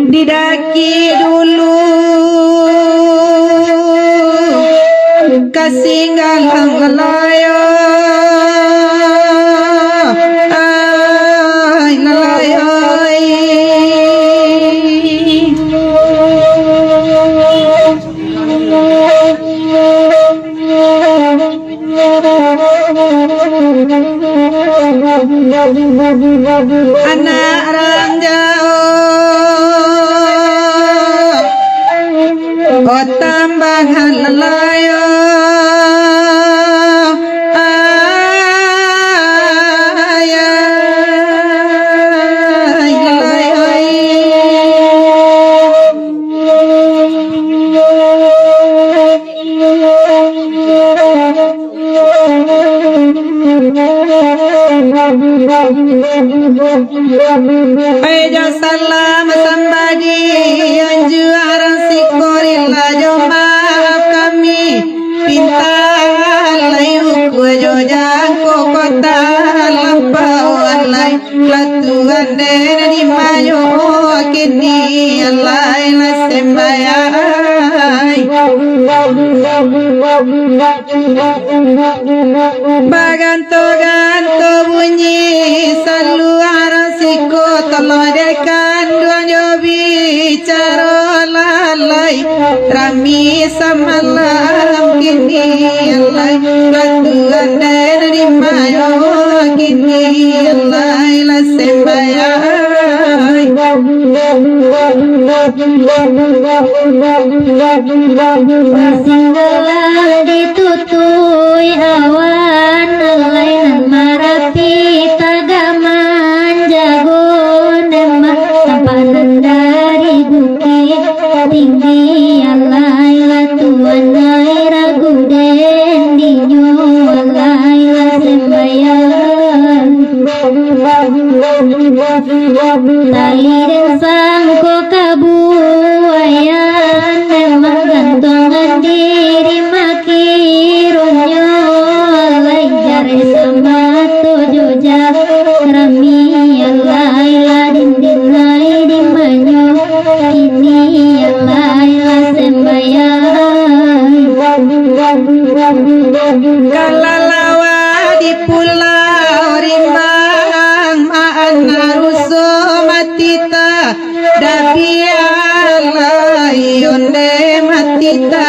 Didaki dulu kasinggalang lalayo ay lalayo anak ranjau tambahan lalayo Peja salam sambadi yang juara sikorilla maaf kami pinta layu kujojang kokota lampau alai latuan dari mayo kini alai la sembayai baganto bunyi selalu arasiko telodekan duanya bicara lalai rami samalam kini alai latuan dari mayo kini alai la sembayai Singgalan ditutui awan lainan marapi tagaman jago nemah tampanan dari bukit tinggi alai latuan nai ragu den dinyo alai la sembayan tali dan sangko kabuayan nemah gantongan diri makirunyo alai jare sama tujuh rami alai la dinding lai dimanyo ini alai la sembayan kalalawa di pulau rimbang maan naruso matita dapi alai onde matita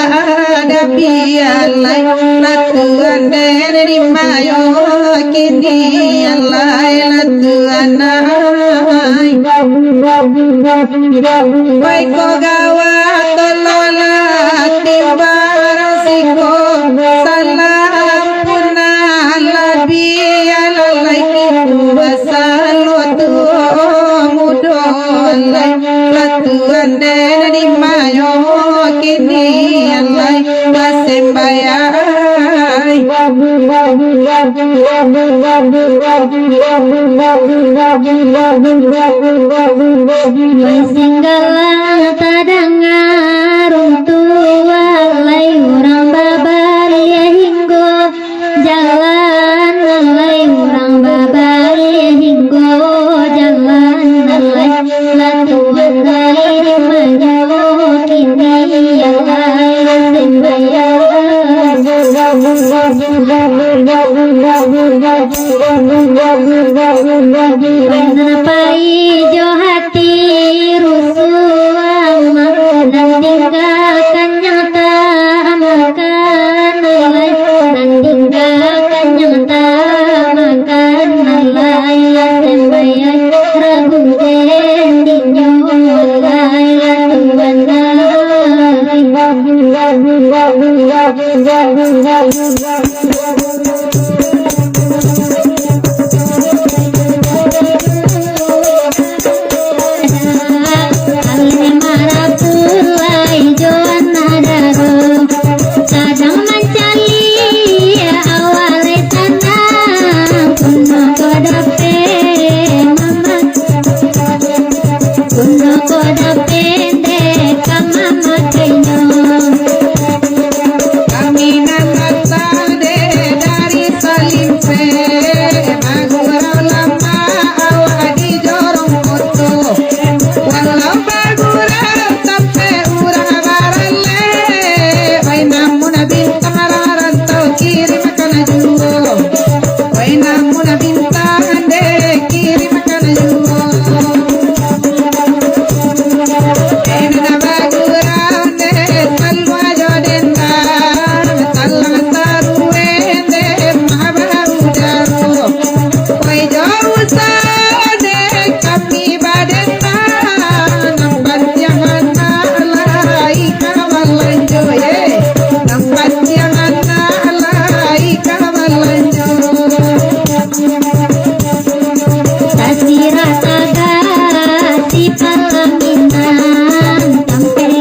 dapi alai latuan dari mayo kini alai latuan ai baiko gawa tolola timbara siko salam punah labi alalai kitu basalo tu mudolai latuan den di mayo kini alai basembayai Singgalan tadangar tua lay urang babalia hinggo jalan lay urang babalia hinggo jalan lay latuan lay manyo kini alay Pai jo hati rusuh dan tinggalkan nyata makan alay dan tinggalkan nyata makan alay sembayang ragu dinyo alay latuan Kasih rasa kasih palaminan sampai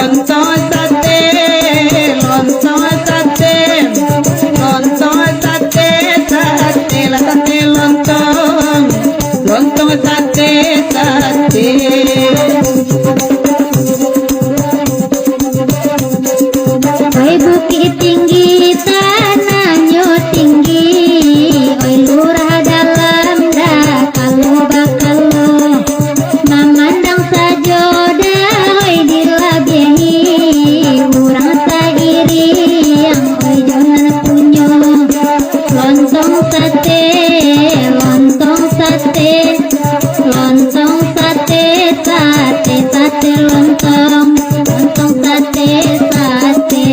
lontong sate, lontong sate, lontong sate, sate lah sate lontong, lontong sate, sate. Oi bukit tinggi tanahnya tinggi, oi lurah dalam dah kalau bakalo, memandang sajoda oi dilabehi, urang sairi yang oi jangan punyo, lontong sate, lontong sate, lontong sate, sate sate lontong, lontong sate sate.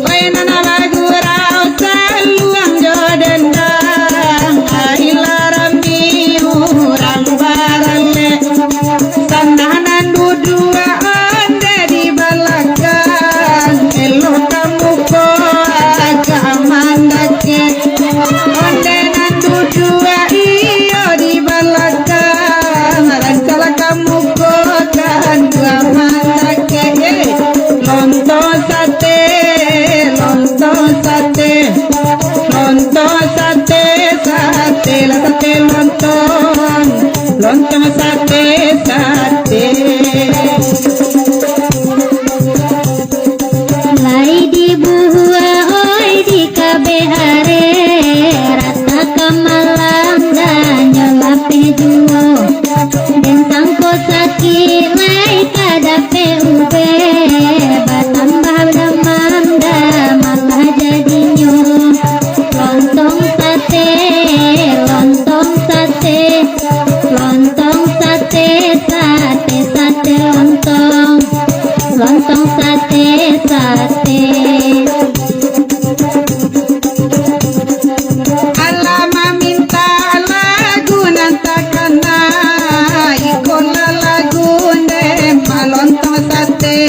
Oi nana lagu rau saluang jodendang, ailarami urang barale, sananan dudua ande di balakan, elo kamu ko agak mandake, onde nan dudua iyo di balakan, rancala kamu ko kan dua mandake, lontong sate, lontong sate, lontong sate, sate lah sate lontong, lontong sate, sate. Lai di buah oi di kabehare, rasa kemalam dan nyelape juo, dan sangko sakit lai kadape ube, batambah demam dah malah jadinya, lontong sate, lontong sate, lontong sate, sate sate lontong, lontong sate sate. Alama minta lagu nantakana, ikola lagu nema lontong sate.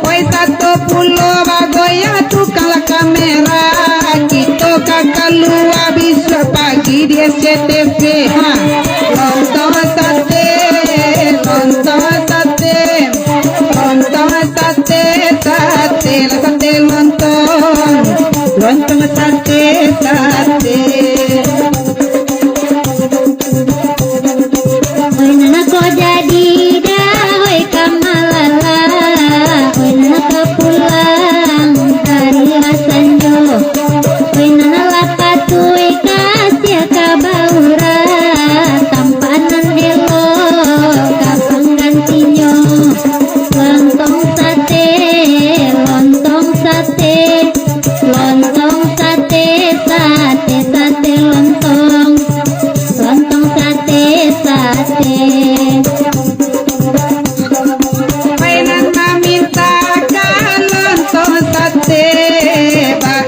Oi satu pulau bagoya tukang la kamera, kita kakak luar bisa pagi di SCTV. Ha. Lontong sate, lontong sate, lontong sate, sate lah sate lontong, lontong sate, sate. Oi nana ko jadi dah, oi kamalala, oi nana ke pulang dari Rasanjo, oi nana lapatui kasih kabaura, tampanan elo kapang gantinya, lontong sate, lontong sate, lontong sate, sate sate lontong, lontong sate sate. Mainan meminta lontong sate,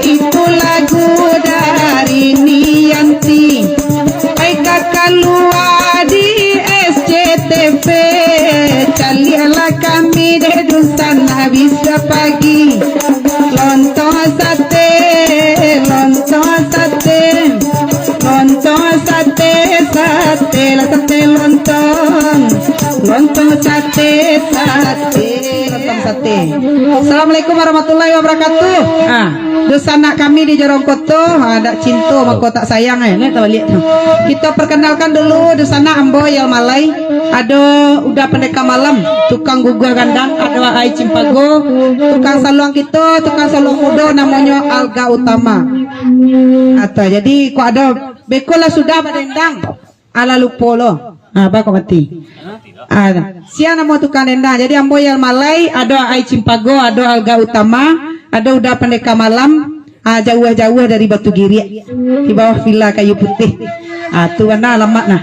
itu lagu dari Nianti. Baik kakak luar di SCTV, calialah kami deh sana bisa pagi. Lontong sate, lontong sate, lontong sate, sate lah sate lontong, lontong sate, sate, lontong sate. Assalamualaikum warahmatullahi wabarakatuh. Dusana kami di Jorongkoto, ada cinta mahkota sayang nih tahu lihat. Kita perkenalkan dulu dusana Ambo Yal Malay, ada udah pendeka malam, tukang gugah gandang, ada Ai Cimpago, tukang saluang kita, tukang saluang muda namanya Alga Utama. Atau jadi kok ada bekola sudah badendang ala lupolo. Apa kok mati? Ada. Sia nama tukang dendang. Jadi Ambo Yal Malay, ada Ai Cimpago, ada Alga Utama, ada udah pendeka malam, jauh-jauh dari Batu Giri di bawah villa kayu putih. Tuh mana alamat nah.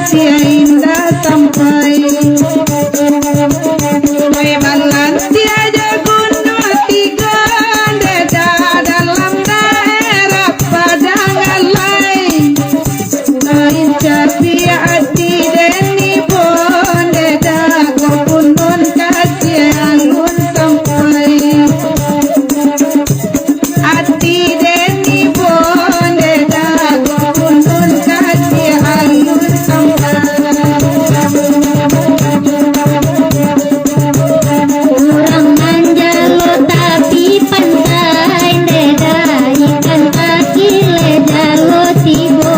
kasih indah sampai Wai balan tiada guna tiga deda dalam daerah Padang Alai lain capi hati deni bonde dago punun kasih alun sampai hati deni bonde dago punun kasih alun sampai Kurang manjalo tapi pantai deda ikan kaki ledalo tibo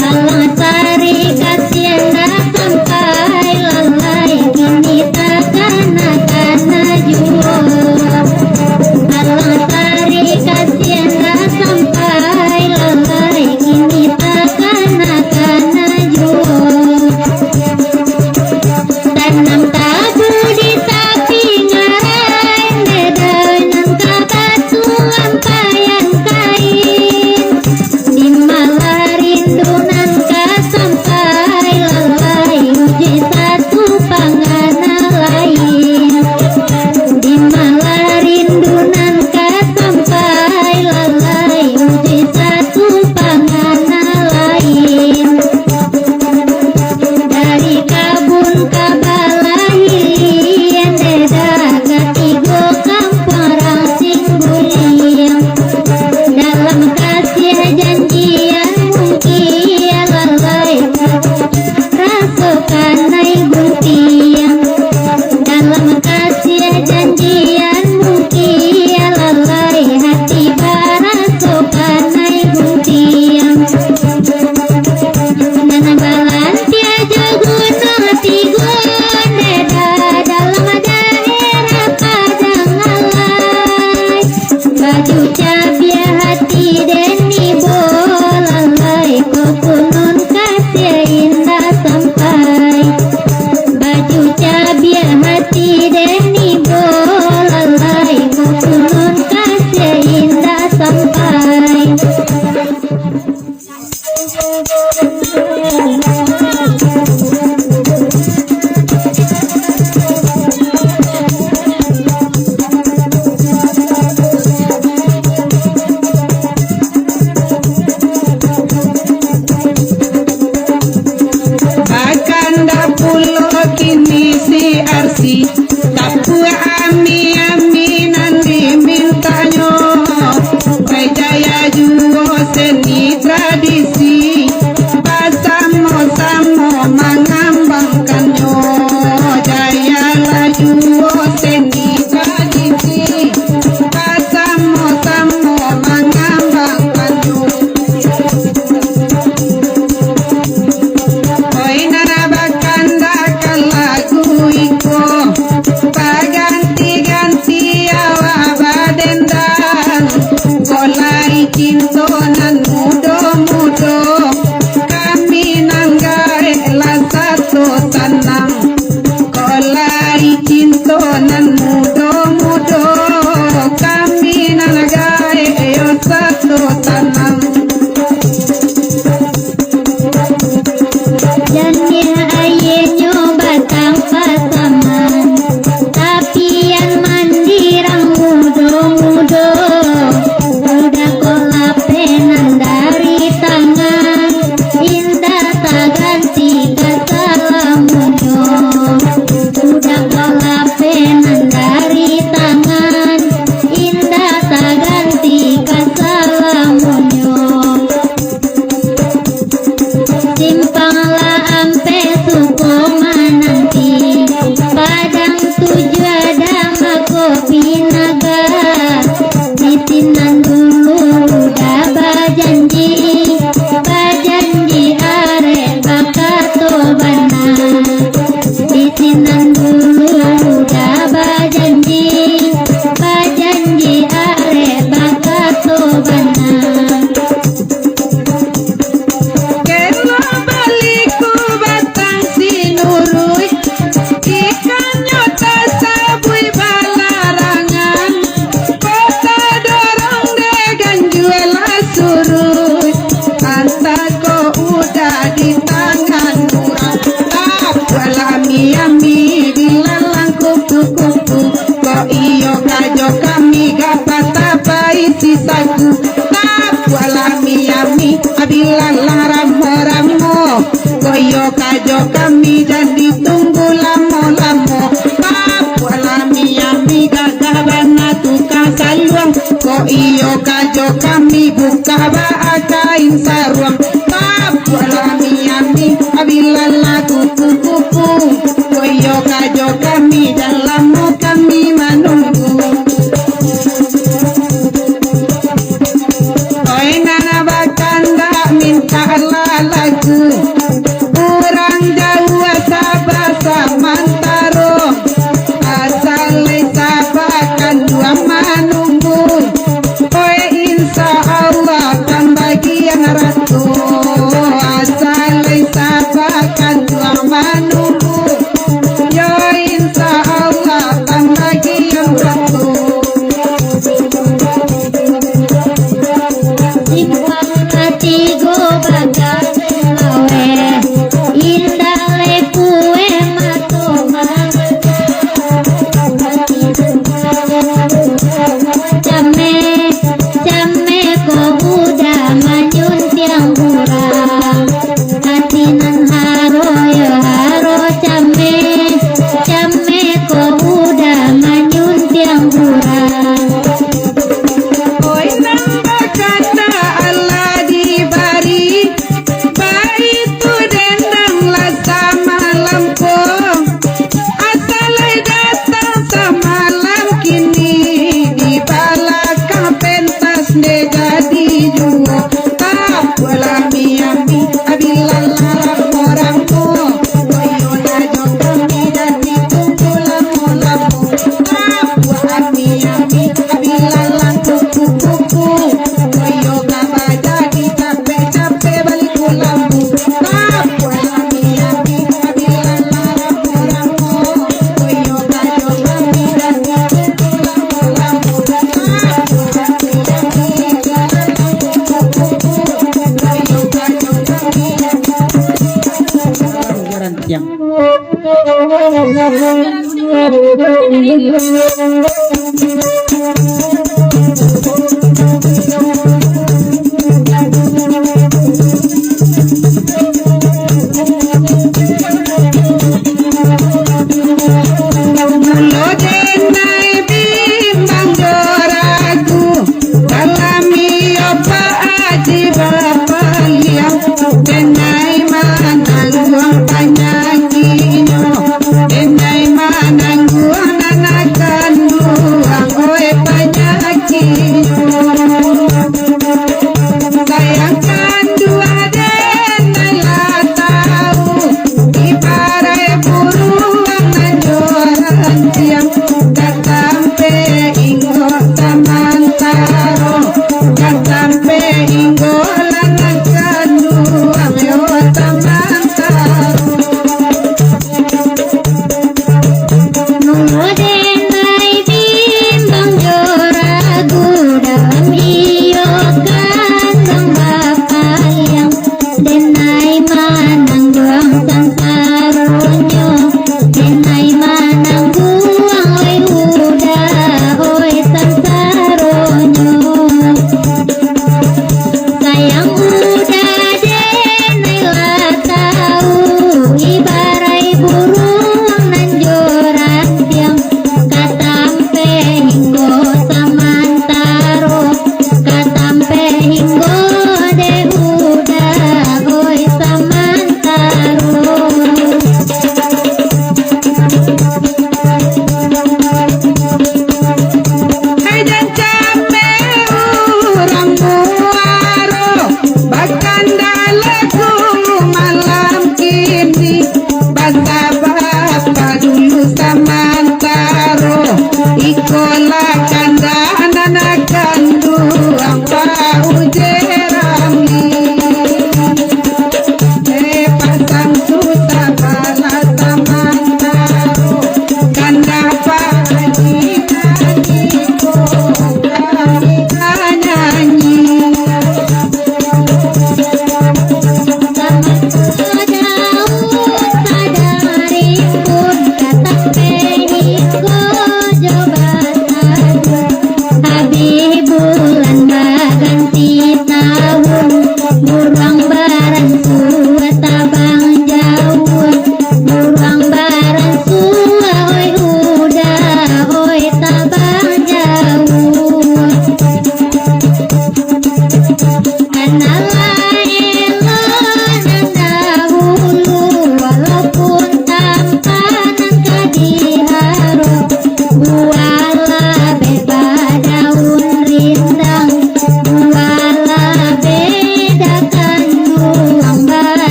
alang sari kasienda sampai lalai kini takana kana juo alang sari kasienda sampai lalai kini takana kana juo tanam tabu di tapi ngarai deda nangka batu lampayan kain di malarindunan ka sampai lalai uji satu pangana lain di malarindunan ka sampai lalai uji satu pangana lain dari kabun ka balahilian deda katigo kamparang singgulian dalam kasih janjian mungkin lalai rasakan naik guntian dalam kasih janjian mungkin lalai hati barasokan naik guntian Nana balan tiada guna tigo deda dalam daerah Padang Alai baju cabia hati deni bolalai kopunun kasih indah sampai baju cabia hati deni bolalai kopunun kasih indah sampai akan dapulo kini si arsi tapu ami ami nanti mintanyo Jaya juo seni tradisi pasamo ing sarung tapu alami abilala kuku koyo kajo kami dalam kami menunggu oi nana bakanda minta lagu kurang jauh sabasa mantaro asal sabakan dua menunggu oi insya Allah kan bagian ratu asal sabakan dua menunggu yo insya Allah kan bagian ratu Simpang hati go bakal selawe indah le kue mato Came came ko udah manyun tiang burang hati nan haro yo haro came came ko udah manyun tiang burang oi nambah kata Allah dibari baitu dendang lasa malam ko asalai datang semalam kini di balakang pentas de jadi juo tak walami abilala orangku koyo najo kami dadi kumpulan mulamu tak walami abilala kuku koyo kaba jadi capek balik lampu tak walami abilala orangku koyo najo kami dadi kumpulan mulamu yang mulo denai bimbang joraku dalami opa aji bapaliang denai manangguang panyakino denai manangguang anakan buang oe panyakino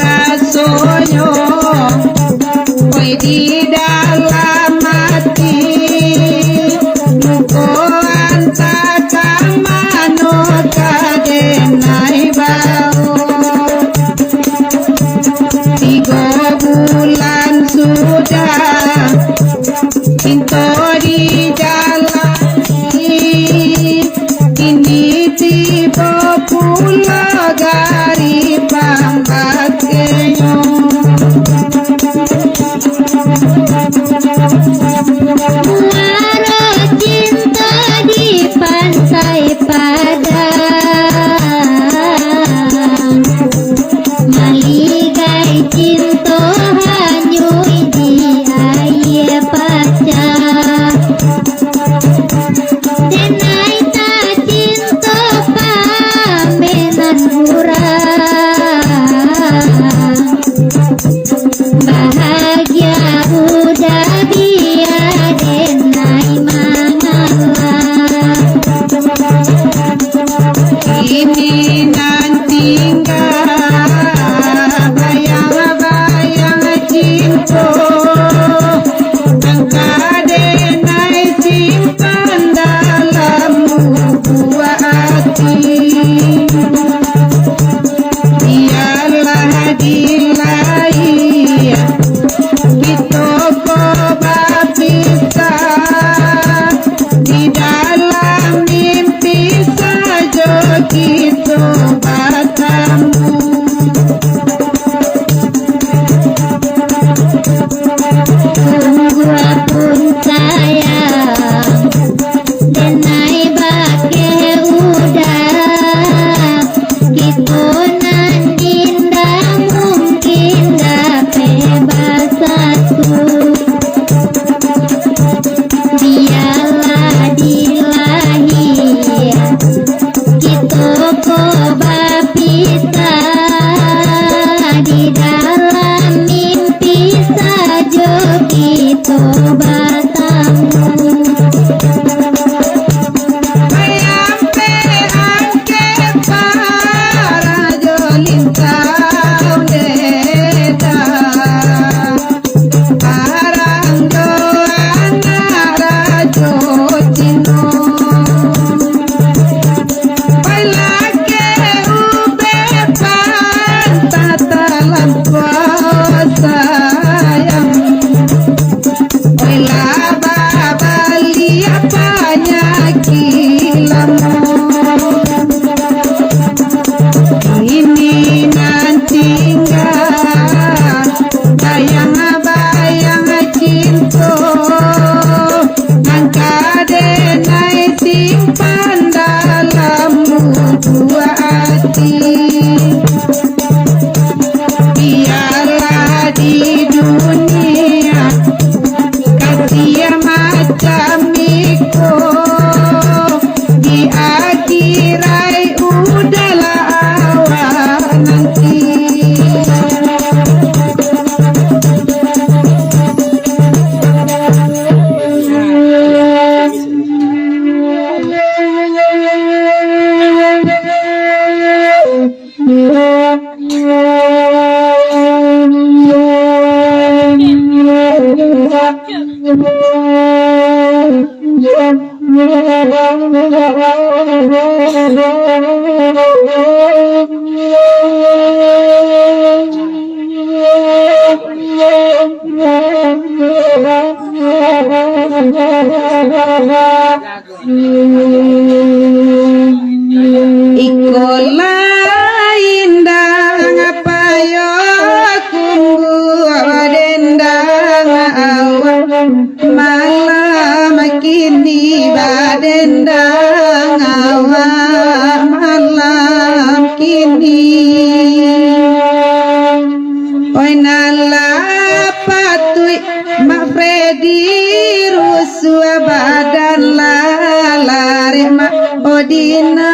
Rasoyo oi di dalam hati muko antakang manuk kadenai bau 3 bulan sudah cinta dijalani ini tiba pula gari pambakenyo Muara cinta di pantai Padang, maligai cinta hanyui di air paca. Denai ta cinta pamenan urang, bahagia udah dia denai mangala. ini nanti bayang-bayang cinta angkadenai simpan dalam buah hati biarlah dilai kita bisa di dalam mimpi saja kita bertemu Tunggu pun sayang, denai bake udah, kita nandinda mungkin dapat bersatu. Biarlah dilahir, kita coba pisah di dalam mimpi saja kita bertemu. Ayampe angke para jolintau deda arang doana rajo cino bailake ube pantatalam sayang baila babali apanya kilamu ini nanti bayang-bayang cinta angkadenai simpan dalam buah hati biarlah di dunia kasih macam iko di akhirai udahlah awal nanti Ikolah indah ngapayo kunggu dendang awan malam kini badendang awan malam kini oi nala patui Mak Freddy badan lalare ma odina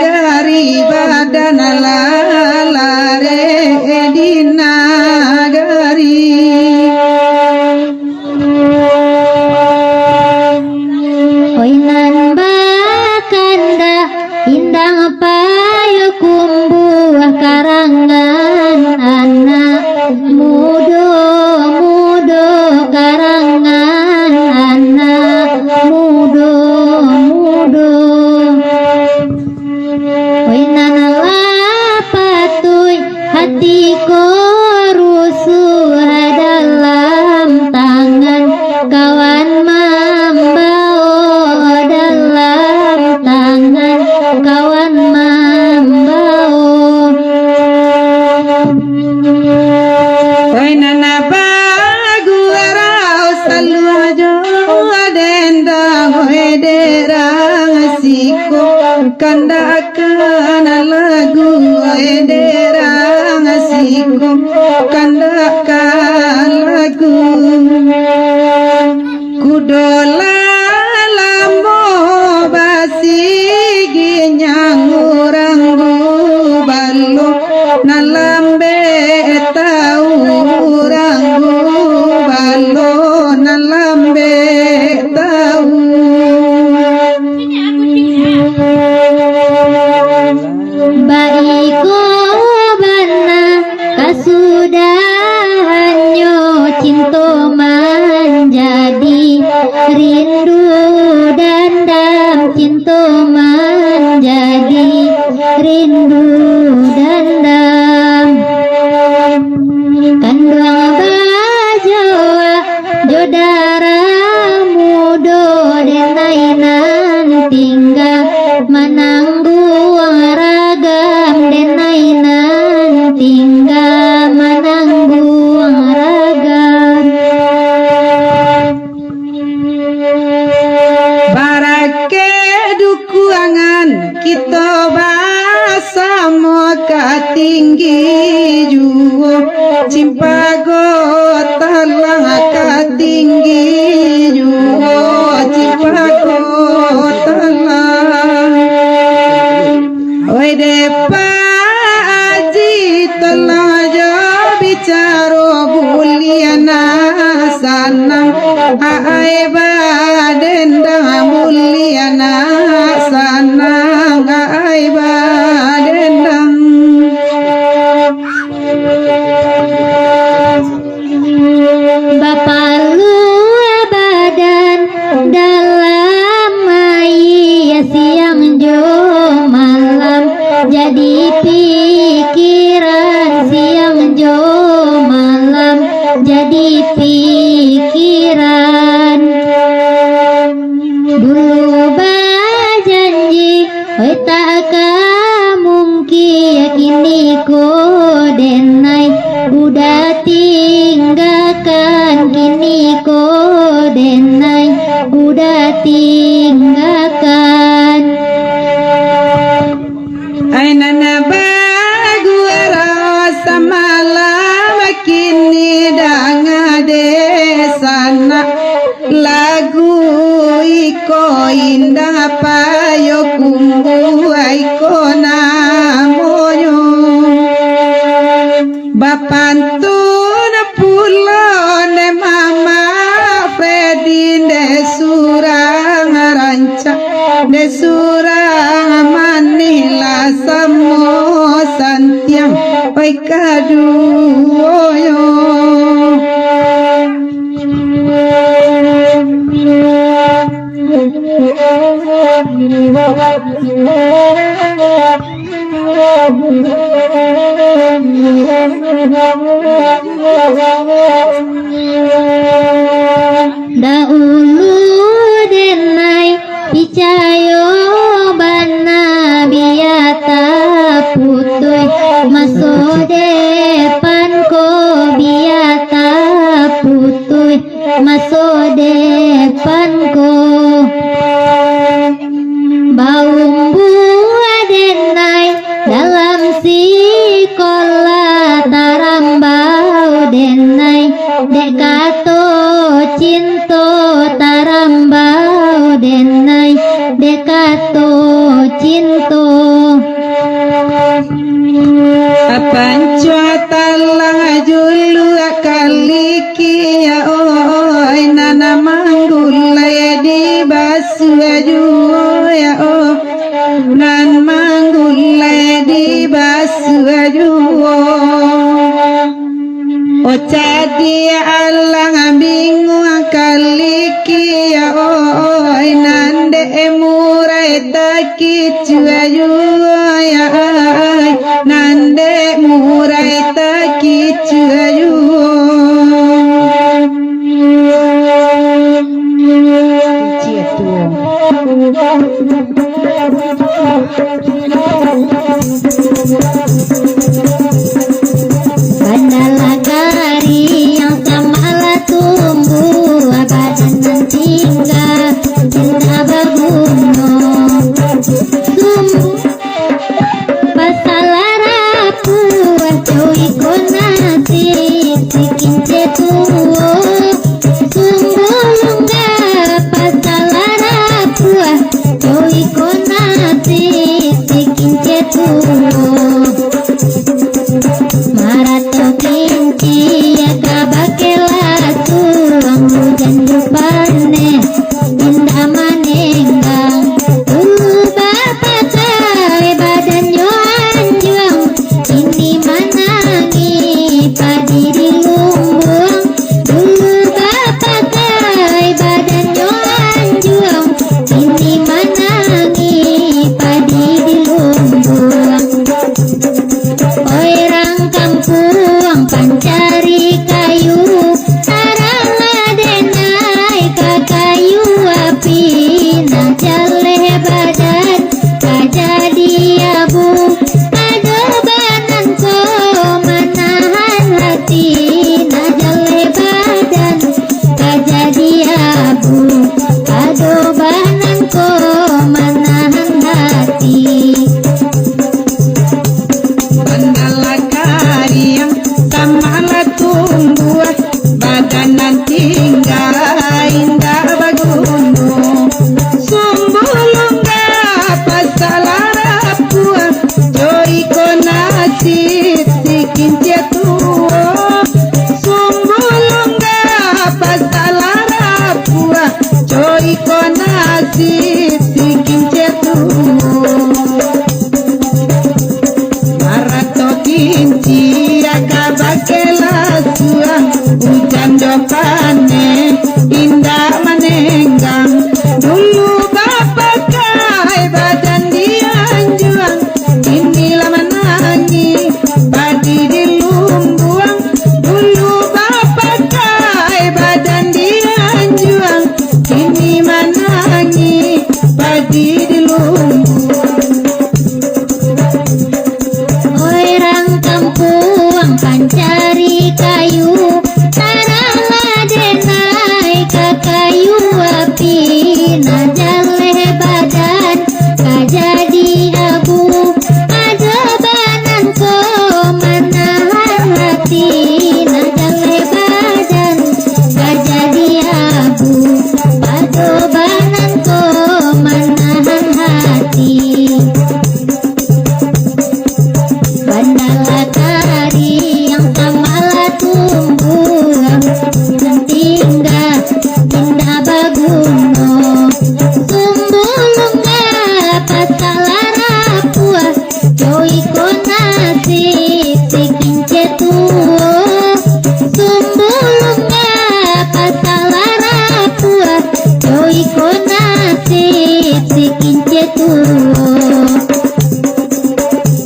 gari badan lalare edina gari Oinan bakanda indang payo kumbuah karangan anak mudo mudo karangan anak mudo mudo Oinan lapatuy hati ko rusuh dalam tangan kawan mambao dalam tangan kawan mambao Nana bagu rao saluajo dendang derang siko kandakan lagu derang siko kandakan lagu kudola lambo basigi nyangurang balo nalambe tau ranggu balo nalambe tau baiko bana kasudahanyo cinto menjadi rindu dandam cinto menjadi rindu dandam kandung bajawa jodara mudo denainan tinggal menanggung ragam denainan tinggal menanggung ragam barake dukuangan kita basa moka tinggi juo cimpago talang katinggi juo cimpago talang oi depa aji talang jo bicaro buliana sanang ai badendang buliana sanang ai badendang bapalu badan dalam air siang jo malam jadi pikiran siang jo malam jadi pikiran dulu berjanji oi tak mungkin yakini ko denai udah tinggalkan kini ko denai udah tinggalkan ai nana bagu rasa malam kini dangade sana lagu iko indah payo kumbu iko namoyo bapantun pulon mama Freddy de surang ranca de surang manila samo santiang oi kaduoyo dahulu denai picayo bana biata putuy maso depan ko biata putuy maso depan ko baumbu denai dalam si basuaju ya oh nan manggule di basuaju oh jadi alang bingung kaliki ya oh nande murai takicu aju ya nande murai takicu aju Bandalagari yang samala tumbuh abadan dan tinggal cinta baguno sumbu basalarapu cuy konati sikin cetuo sumbu lungga basalarapu cuy konati sikin cetuo Marato kinci ya kabakela tuang hujan dupane indah manenggang dulu bapak kai badan yo anjuang ini manangi padi di lumbung dulu bapak kai badan yo anjuang ini manangi padi di lumbung orang kampung pancari kayu sarang adenai ke kayu api nah jaleh badan kajadi abu adobanan ko manahan hati nah jaleh badan kajadi abu adobanan ko manahan hati Bandalagari yang samala tumbuh badanan tinggal indah baguno sumbu lungga pasalarapu joy konasi sikin cetuo sumbu lungga pasalarapu joy konasi sikin cetuo Marato kinci akabakela sua hujan dopane indah manenggang dulu bapak kai badan dianjuang inilah menangi padi di lumbuang dulu bapak kai badan dianjuang ini menangi padi di lumbuang orang kampung pancari kayu sarang adenai ke kayu api nah jaleh badan kajadi abu adobanan ko manahan hati nah jaleh badan kajadi abu adobanan ko manahan hati Bandalagari yang samala tumbuh dan tinggal indah baguno sumbu lungga pasalarapu joy konasi sikin cetuo sumbu lungga pasalarapu joy konasi sikin cetuo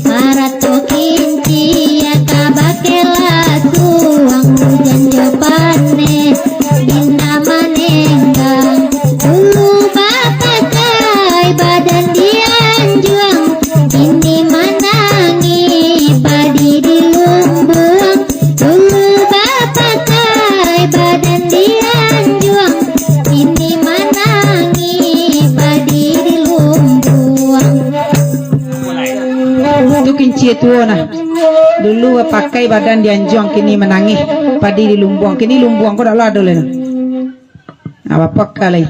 Marato kinci ya kabakela tuang hujan jopane indah manenggang dulu bapak kai badan dianjuang ini manangi padi di lumbung dulu bapak kai badan dianjuang ini manangi padi di lumbung itu kinci itu nah dulu pakai badan dianjuang kini menangis padi di lumbuang kini lumbuang kau dah lah dulu nah apa pakai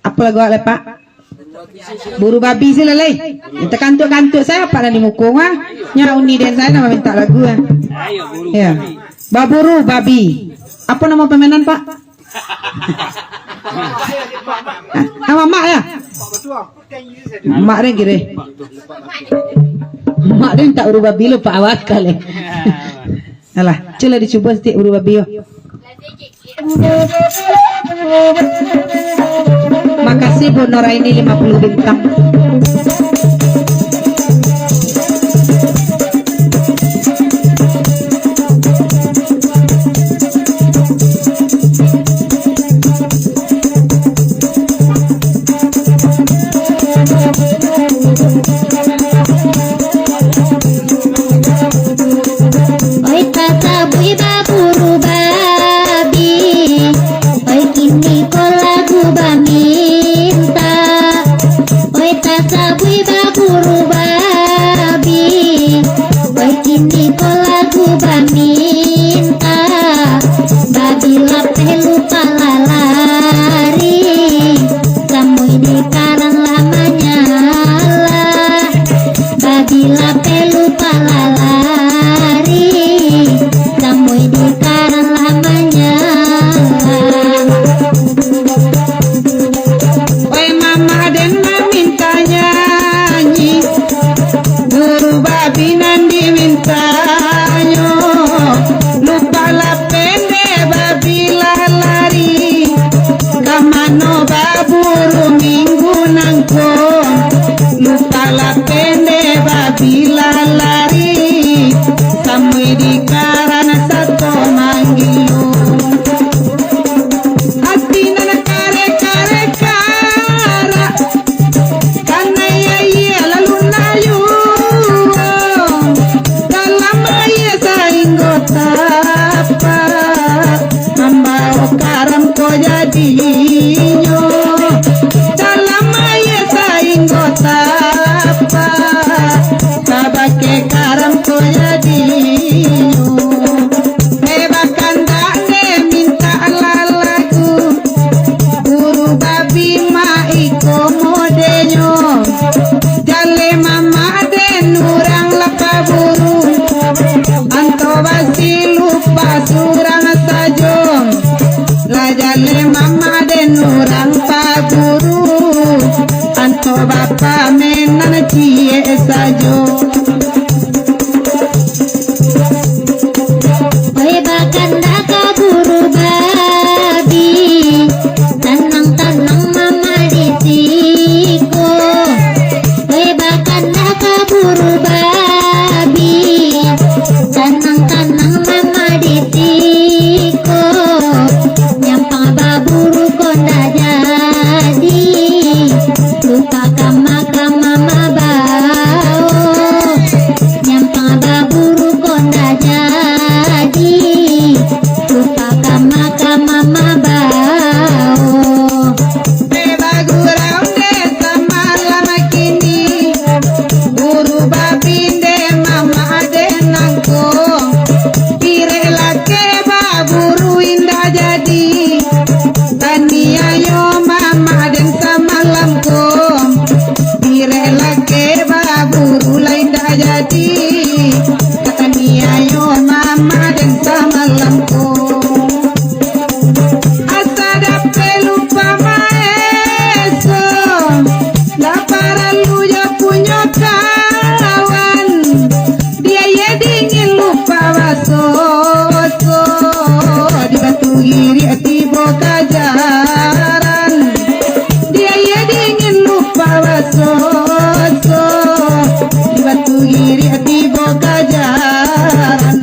apa lagu apa pak buru babi sih lelai kita kantuk saya apa di mukung nya uni dan saya nama minta lagu ya baburu babi apa nama permainan pak Sama mak ya? Mak deh kira. Mak deh tak urut babi lo pak awak kali. Alah, coba dicoba setiap urut babi yo. Makasih Bu Noraini 50 bintang. Oi tasabui baburu babi, oi kini ko lagu baminta. Oi tasabui baburu babi, oi kini ko lagu baminta. Babi lapeh lupa lalari, samui di karang lamanya lah. Babi lapeh lupa lalari, samui di karang lamanya lah. Oi mama dan minta nyanyi, guru babi nandi mintanya. Lupa la pende babi lari, kamano baburu minggu nangko. Lupa la pende babi lari, samui di karana satu manggilo. Hati nana kare kare kara, karena ya lalu nayu. Dalam ya sainggo tapa, ambao karam ko jadinyo. Dalam ya sainggo tapa, kabake karam ko jadinyo. Bahkan dane minta lalaku, guru babi maiko modenyo. Jale mama den urang lapa buru, anto basi lupa surang sajo. La jale mama den urang pa buru, anto bapa menan cie sajo. Oi bakanda kaburu babi, tanang-tanang mama disiko. Oi bakanda kaburu babi, tanang-tanang mama disiko. Nyampang baburu konda jadi, lupa kama-kama mabao. Nyampang baburu konda jadi, lupa kama-kama mabao. Bagurau desa malam kini, guru babi de mama de nangko. Pire lake baburu indah jadi, tania yo mama den samalamko. Pire lake baburu lain dah jadi, tania yo mama den samalamko. Asada pelupa maeso, la para luya punya kawan. Dia ye dingin lupa baso, di batu giri tibo kajaran. Dia ye dingin lupa baso, di batu giri tibo kajaran.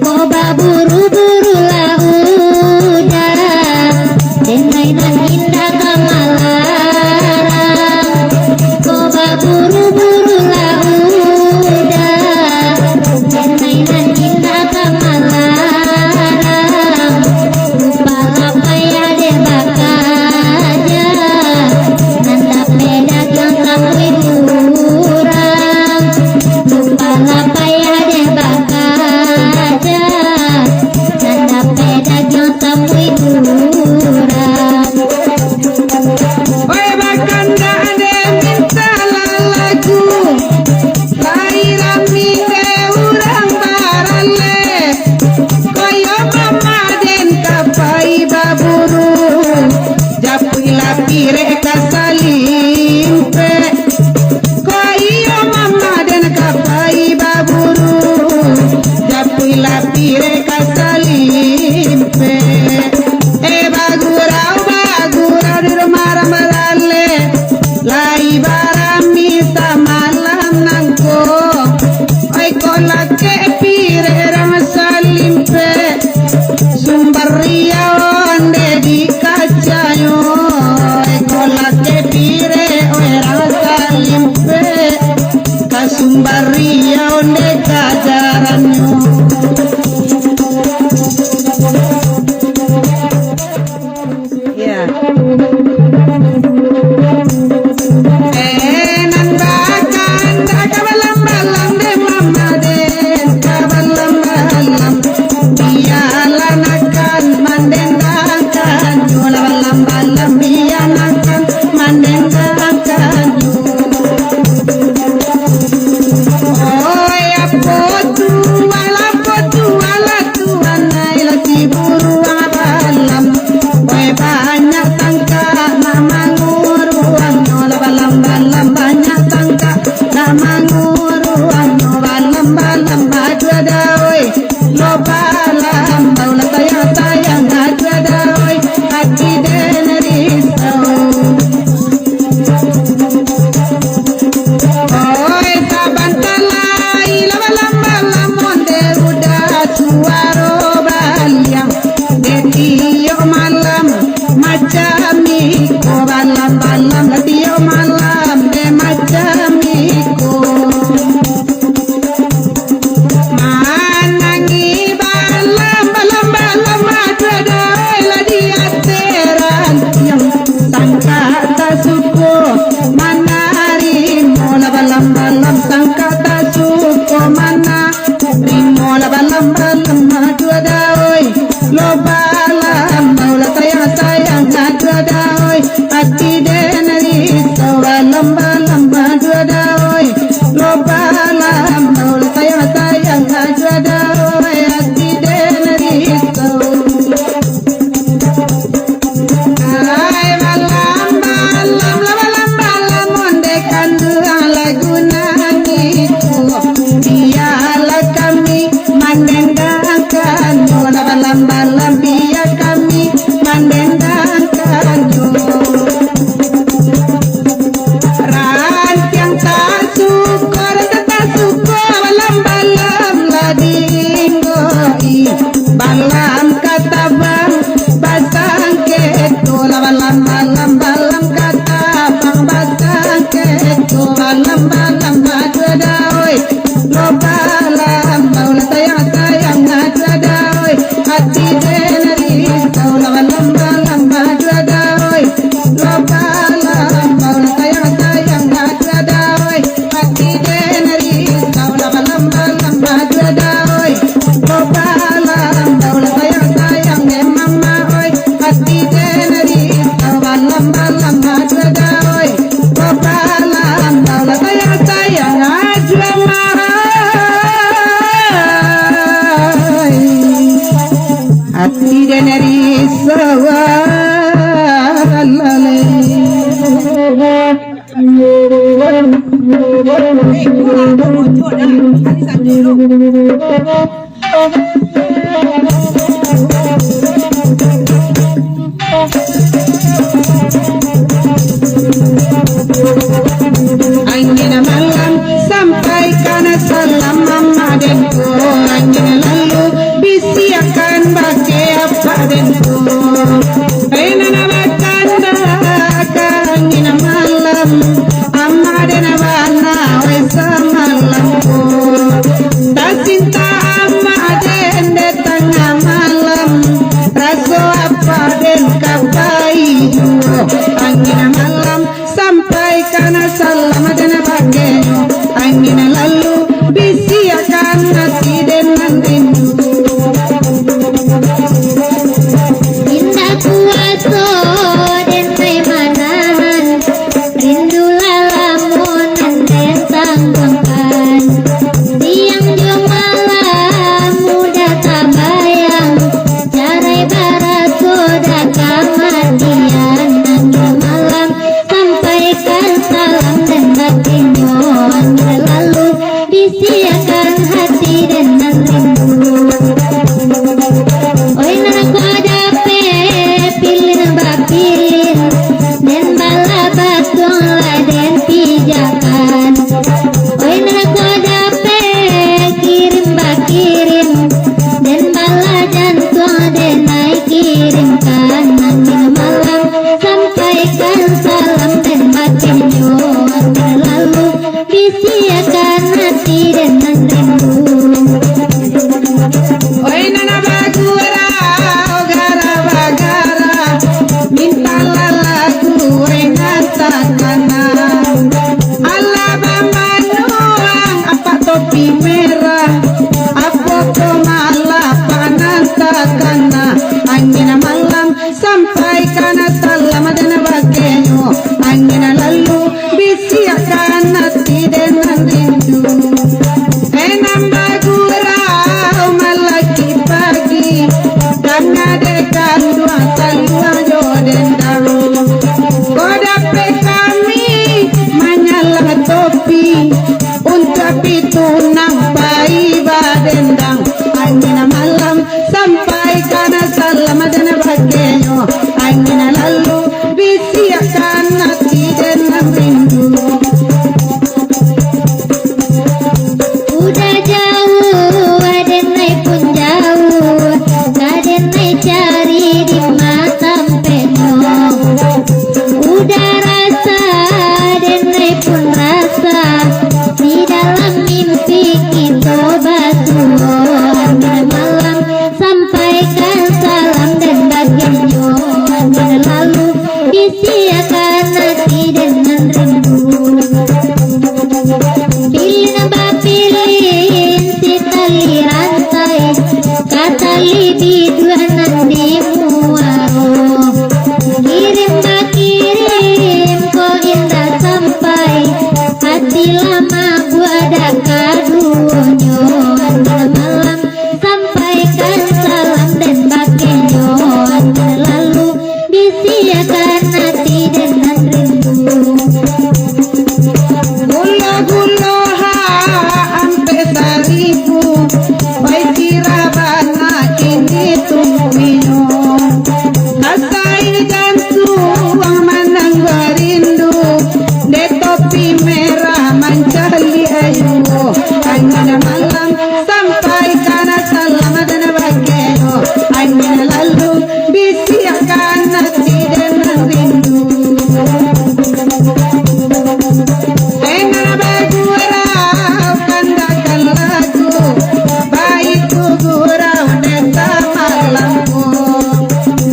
Ko baburu-buru lauda, denainan indah kamalarang. Ko baburu-buru lauda, denainan indah kamalarang. Lupa lapaya de bakaja, nanda pedagang kamu ibu. Angin malam sampaikan salam mama denku. Angin lalu bisiakan bake apa denku. Nana bakanda angin malam amma dena bana wesa malamku. Tak cinta amma den de tengah malam. Raso apa den kapai juo. Angin malam sampaikan salam dan bagenyo. Angin lalu bisiakan hati dengan rindu. Indah kuaso den manahan, rindu lalamunan den tanggungkan. Siang jo malam muda tabayang, jarai barat soda kamadian. Angin malam sampaikan salam dan baginyo. Angin lalu bisiakan hati dengan rindu. Oi nanaku ada pilih bapilin dan bala batong laden pijakan. Oi nanaku ada kirim bakirim dan bala jantung denai kirimkan. Angin malam sampaikan salam dan baginyo. Angin lalu bisiakan hati dengan rindu. Oi nana bagura gara bagara minta lagu rengatakana. Allah bamanuang apa topi merah apa komala panantakana. Angin malam sampaikan salam dan bagenyo. Angin lalu bisiakan hati dengan rindu. Enam bagura malaki pagi karena dekat dua talua joden daru. Kodape kami menyala topi untuk itu nampai badendang. Angin malam sampaikan salam dan bagenyo. Angin lalu bisiakan hati dengan rindu. Udah jauh, adenai pun jauh, adenai cari di mata penuh. Udah rasa, adenai pun rasa, di dalam mimpi kita batu. Angin malam sampaikan salam dan baginyo. Angin lalu bisiakan hati dengan rindu. Pilih bapilin si tali rantai, katali biduan nanti muaro. Kirim bakirim kok indah sampai, hati lama buada kadunyo. Angin malam sampaikan salam dan bagenyo. Angin lalu bisiakan hati dengan rindu. Gulo-gulo ha ampe saribu. Wai kira bana kini tungguino. Kasai jantung manang barindu. De topi merah mancali ayu. Angin malam sampaikan salam dan bagenyo. Angin lalu bisiakan hati dengan rindu. Enana bagura kandakan lagu baikku gurau desa malamku.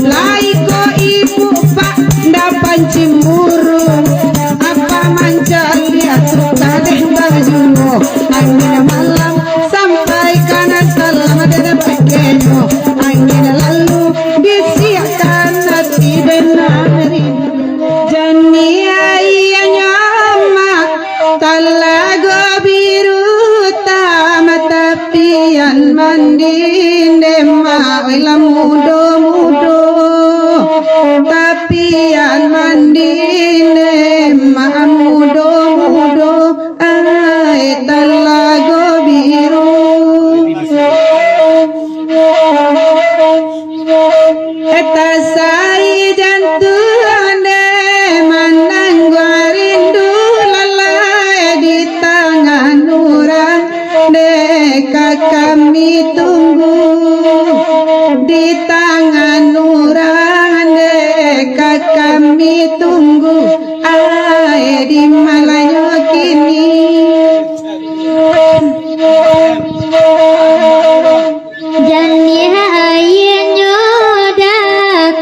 Laiko ibu pak dapan cemburu apa mancali suka deh baju. Angin malam sampaikan salam dan bagenyo. Angin lalu bisiakan hati dengan rindu. Jania iya nyama talago biru tapian mandin dema wela mudo tapian mandine mudo-mudo ay talago biru eta sai jantuane manang rindu lalai di tangan nurang deka kami tunggu di tangan nurang deka kami tunggu ay di malayo kini Janiha ayenyo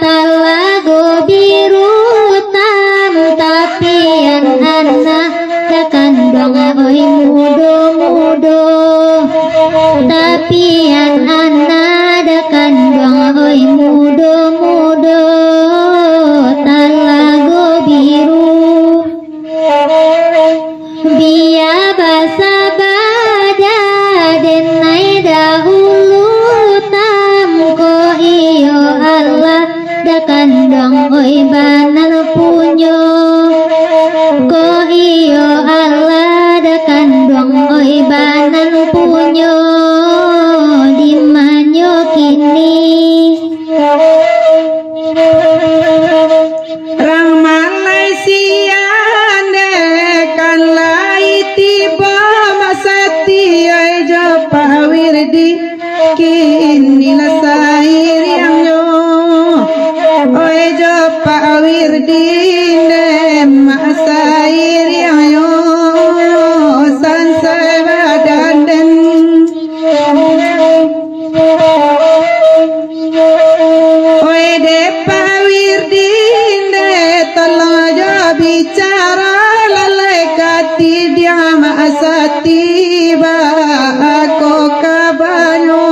talago biru tam tapian anak dakandong oi mudo-mudo tapian anak dakandong oi mudo-mudo talago biru biya basa bada denai dahulu tam ko iyo Allah dakandong oi banan punyo ko iyo Allah dakandong oi banan punyo di manyo kini Rang Malaysia kan lai tiba masati ay japa wirdi kini la sair yang yo ay japa wirdi ne masair yang yo san sai badan Oe de pawirdine tolong jo bicara lalai kati dia maasati ba ako kabanyo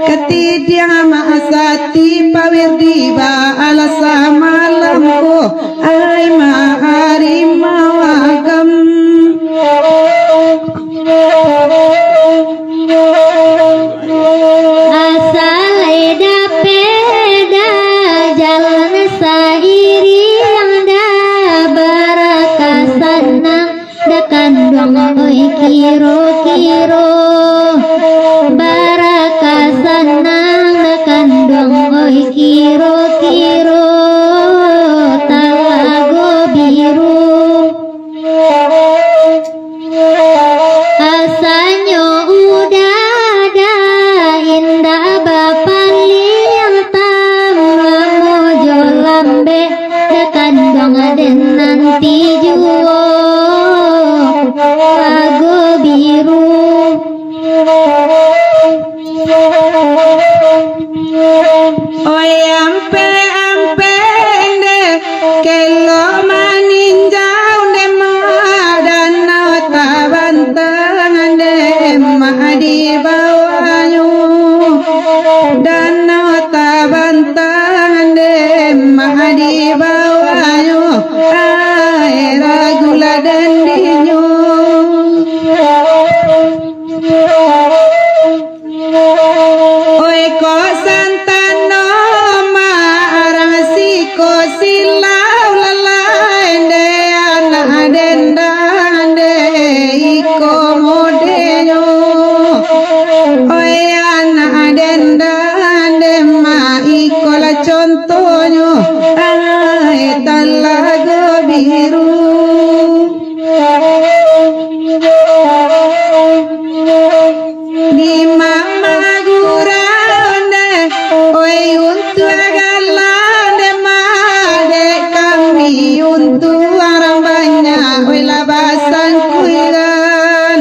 kati dia maasati pawirdi ba alasa malamko ay mahari mawagam asal peda jalan sairi yang da barakasana dakandong oi kiro-kiro barakasana dakandong oi kiro-kiro talago biru asanyo udada indah bapaliang tam mojo lambe dakandong denan tijuo lago biru Oy ampe de kelo maninjau de madana tabantang de mahdi bawayu dana tabantang de mahdi bawayu ay ragula dandinyo Oy ko santano marang siko silau lalai de anak dendang de iko modeyo Oy anak dendang de ma iko la contohnya ay talago biru di mama gurande oi untuk agalande made kami untuk orang banyak oi labasan kuiran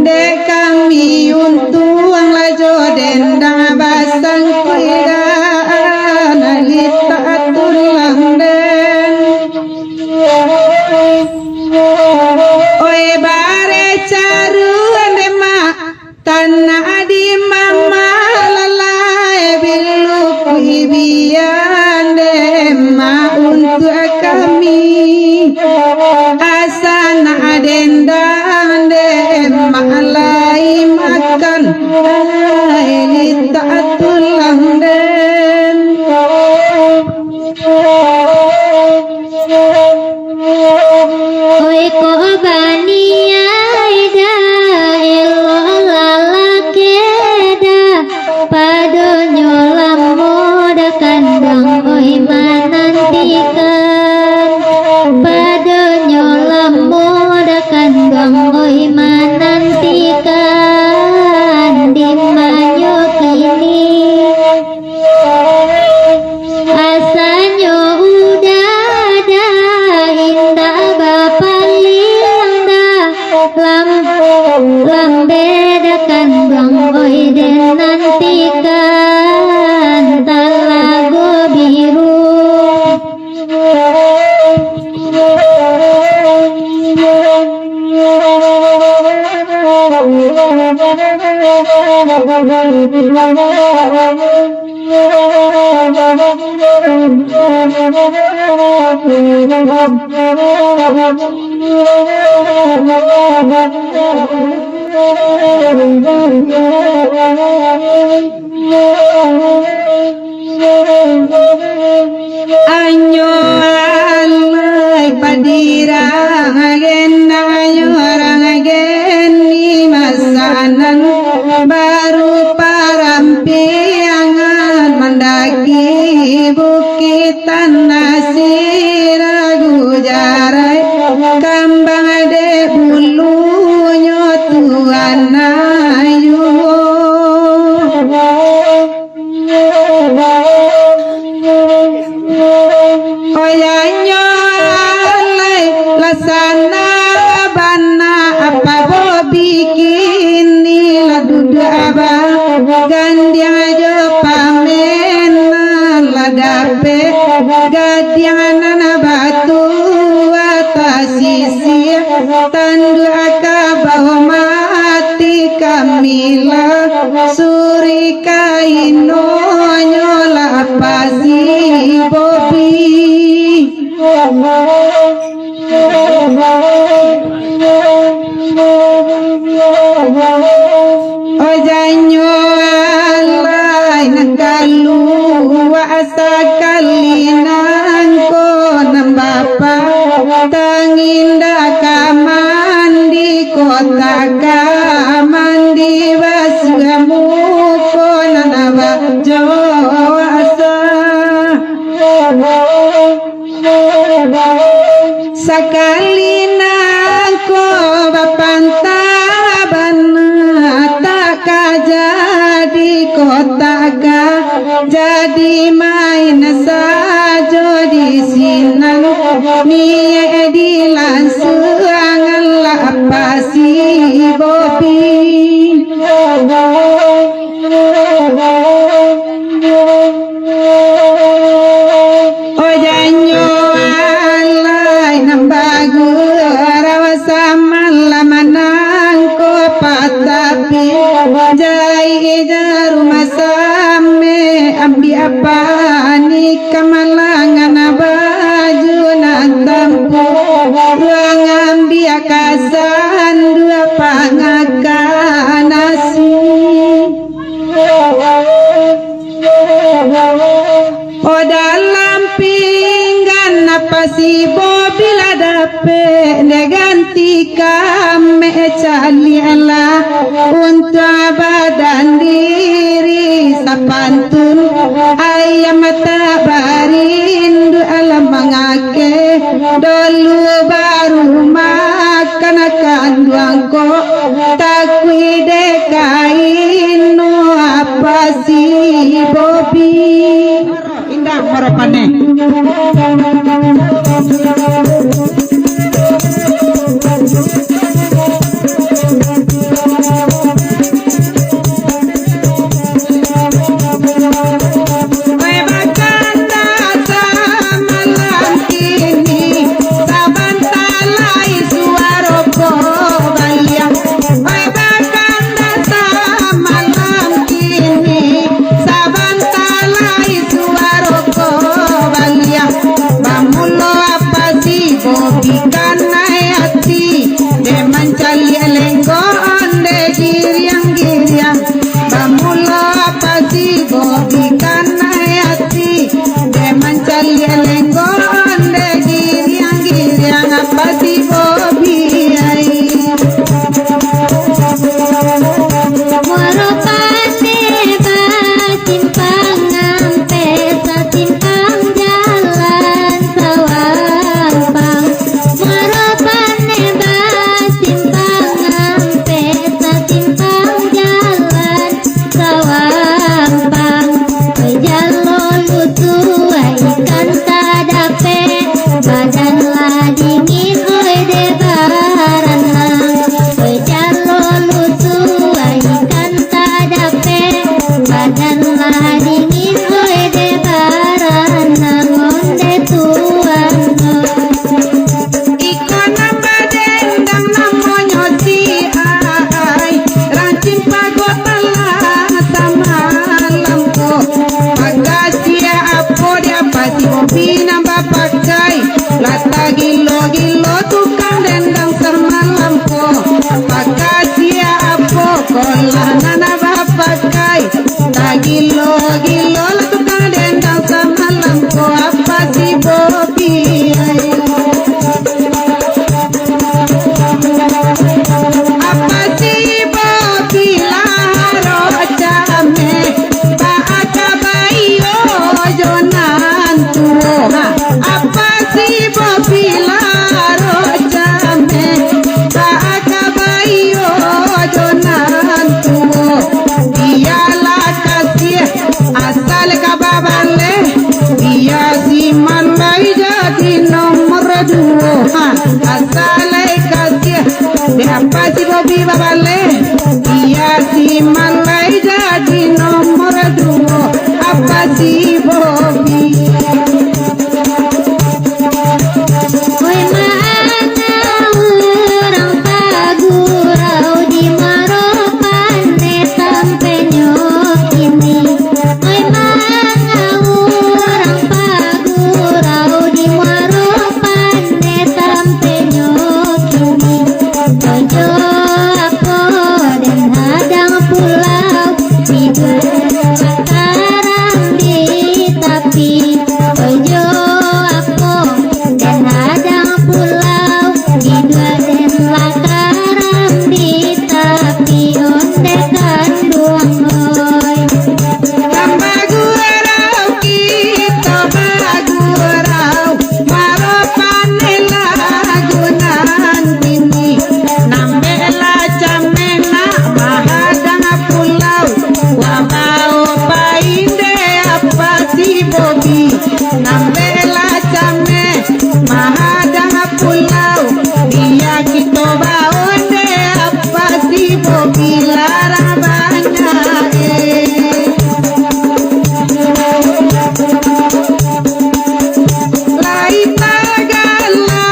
de kami untuk ang lajo dendang basan kuiran alita tulang den oi bare caru ande ma tanah di mama lalai bilu kuibian de ma untuk kami asana dendang de ma lai makan ay lita tulang den Lambedakan bang oi den nantikan talago biru. Anyo alay padirang agen ayo orang agen ni masanan baru parampiangan mendaki bukitan nasir gujarai kambang ade bulunya tuan ayu. Oyanyo alay lasana bana apa bobi kini la dudu aba gandiang ajo pamen la dape gadiang nana batu atas sisi tandu akabah mati kamila suri kaino nyola pasi bobi. Ojanyo alay nakalu wa asakalinan ko ng bapa tanginda kamandi kota kamandi basgamu ko nanawa joasa sakali na ko bapantaban tak jadi kota ka jadi main sajo di sinan ni di lansuangan lah pasi bobi. Ojanyo alay nambagu rawasa malamanang ko patapi jai rumah same ambi apa ni kamalangan baju nantampu ruang ambi akasan dua pangakan nasi. O dalam pinggan apa si bobila dape neganti kame cali ala untuk badan diri sapantun ayam mata barindu alam mangake dulu baru makan akan duangko takwi dekainu apa si bobi indah harapannya. Yeah. apa si Bobi nambah pakai lata gilo tukang dendang semalam ko pakai sia apo kolana nambah pakai tak gilo tukang dendang semalam ko apa si Bobi apa si Bobi laro jame jonan tuha apa si Bobi laro jame bayo jonan tuho dialah kasih asal kababale dia si malai jadi nomor 2 asal kasih apa si Bobi babale dia si malai jadi nomor 2 apa si Bobi Oi mana orang pagurau di Maropane sampai nyokini. Oi mana orang pagurau di Maropane sampai nyokini. Ojo aku dan hadang pulau di Mataram di tapi ojo aku dan hadang pulau di Baden Lakaram di tapi ondekan duang oi Bagurau kita bagurau Maropane lagunan ini nambela camena bahadang pulau wabau painde apa si Bobi nambela came mahadang pulau dia kita baonde apa si Bobi larang banyak Lai tagala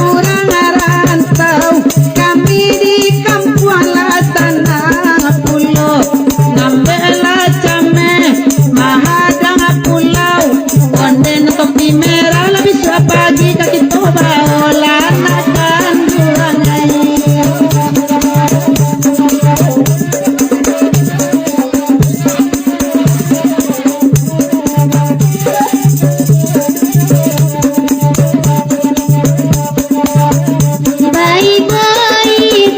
urang rantau kami di kampung tanah pulau nambela came mahadang pulau onden topi merah lebih pagi kaki toba olanakan durangai Baik-baik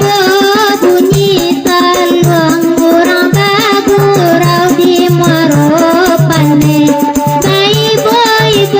bunyi taluang kurang bagurau di Maropane. Baik-baik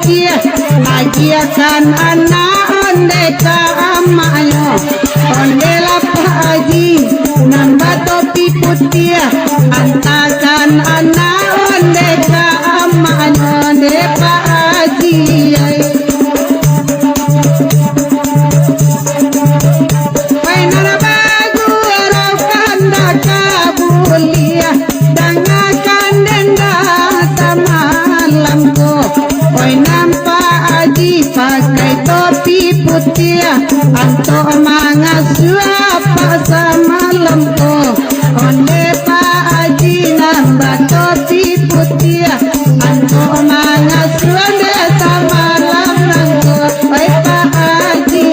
putih lagi akan anak onde ka amayo onde la Pak Haji nambah topi putih antakan anak onde ka amayo onde Pak Haji Wainara bagu rokanda kabulia dangakan denda tamalamku Oi nampak Haji pakai topi putih Anto mangasua apa samalamku Onde Pak Haji nambah topi putih Anto mangasua de samalamku Oi Pak Haji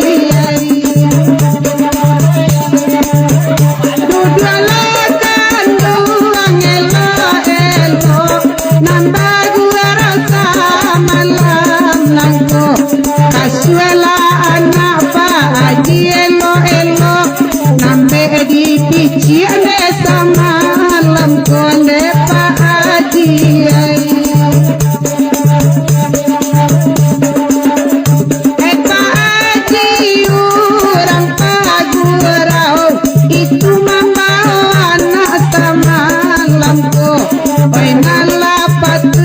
Dudalakan doang elo-elo Nambah gua rasa malam langko Kasuela anak Pak Haji elo-elo Nambah di pici ane sama malam konde Pak Haji Pak Haji orang pagurau itu membawa anak sama lampu Oi nala patu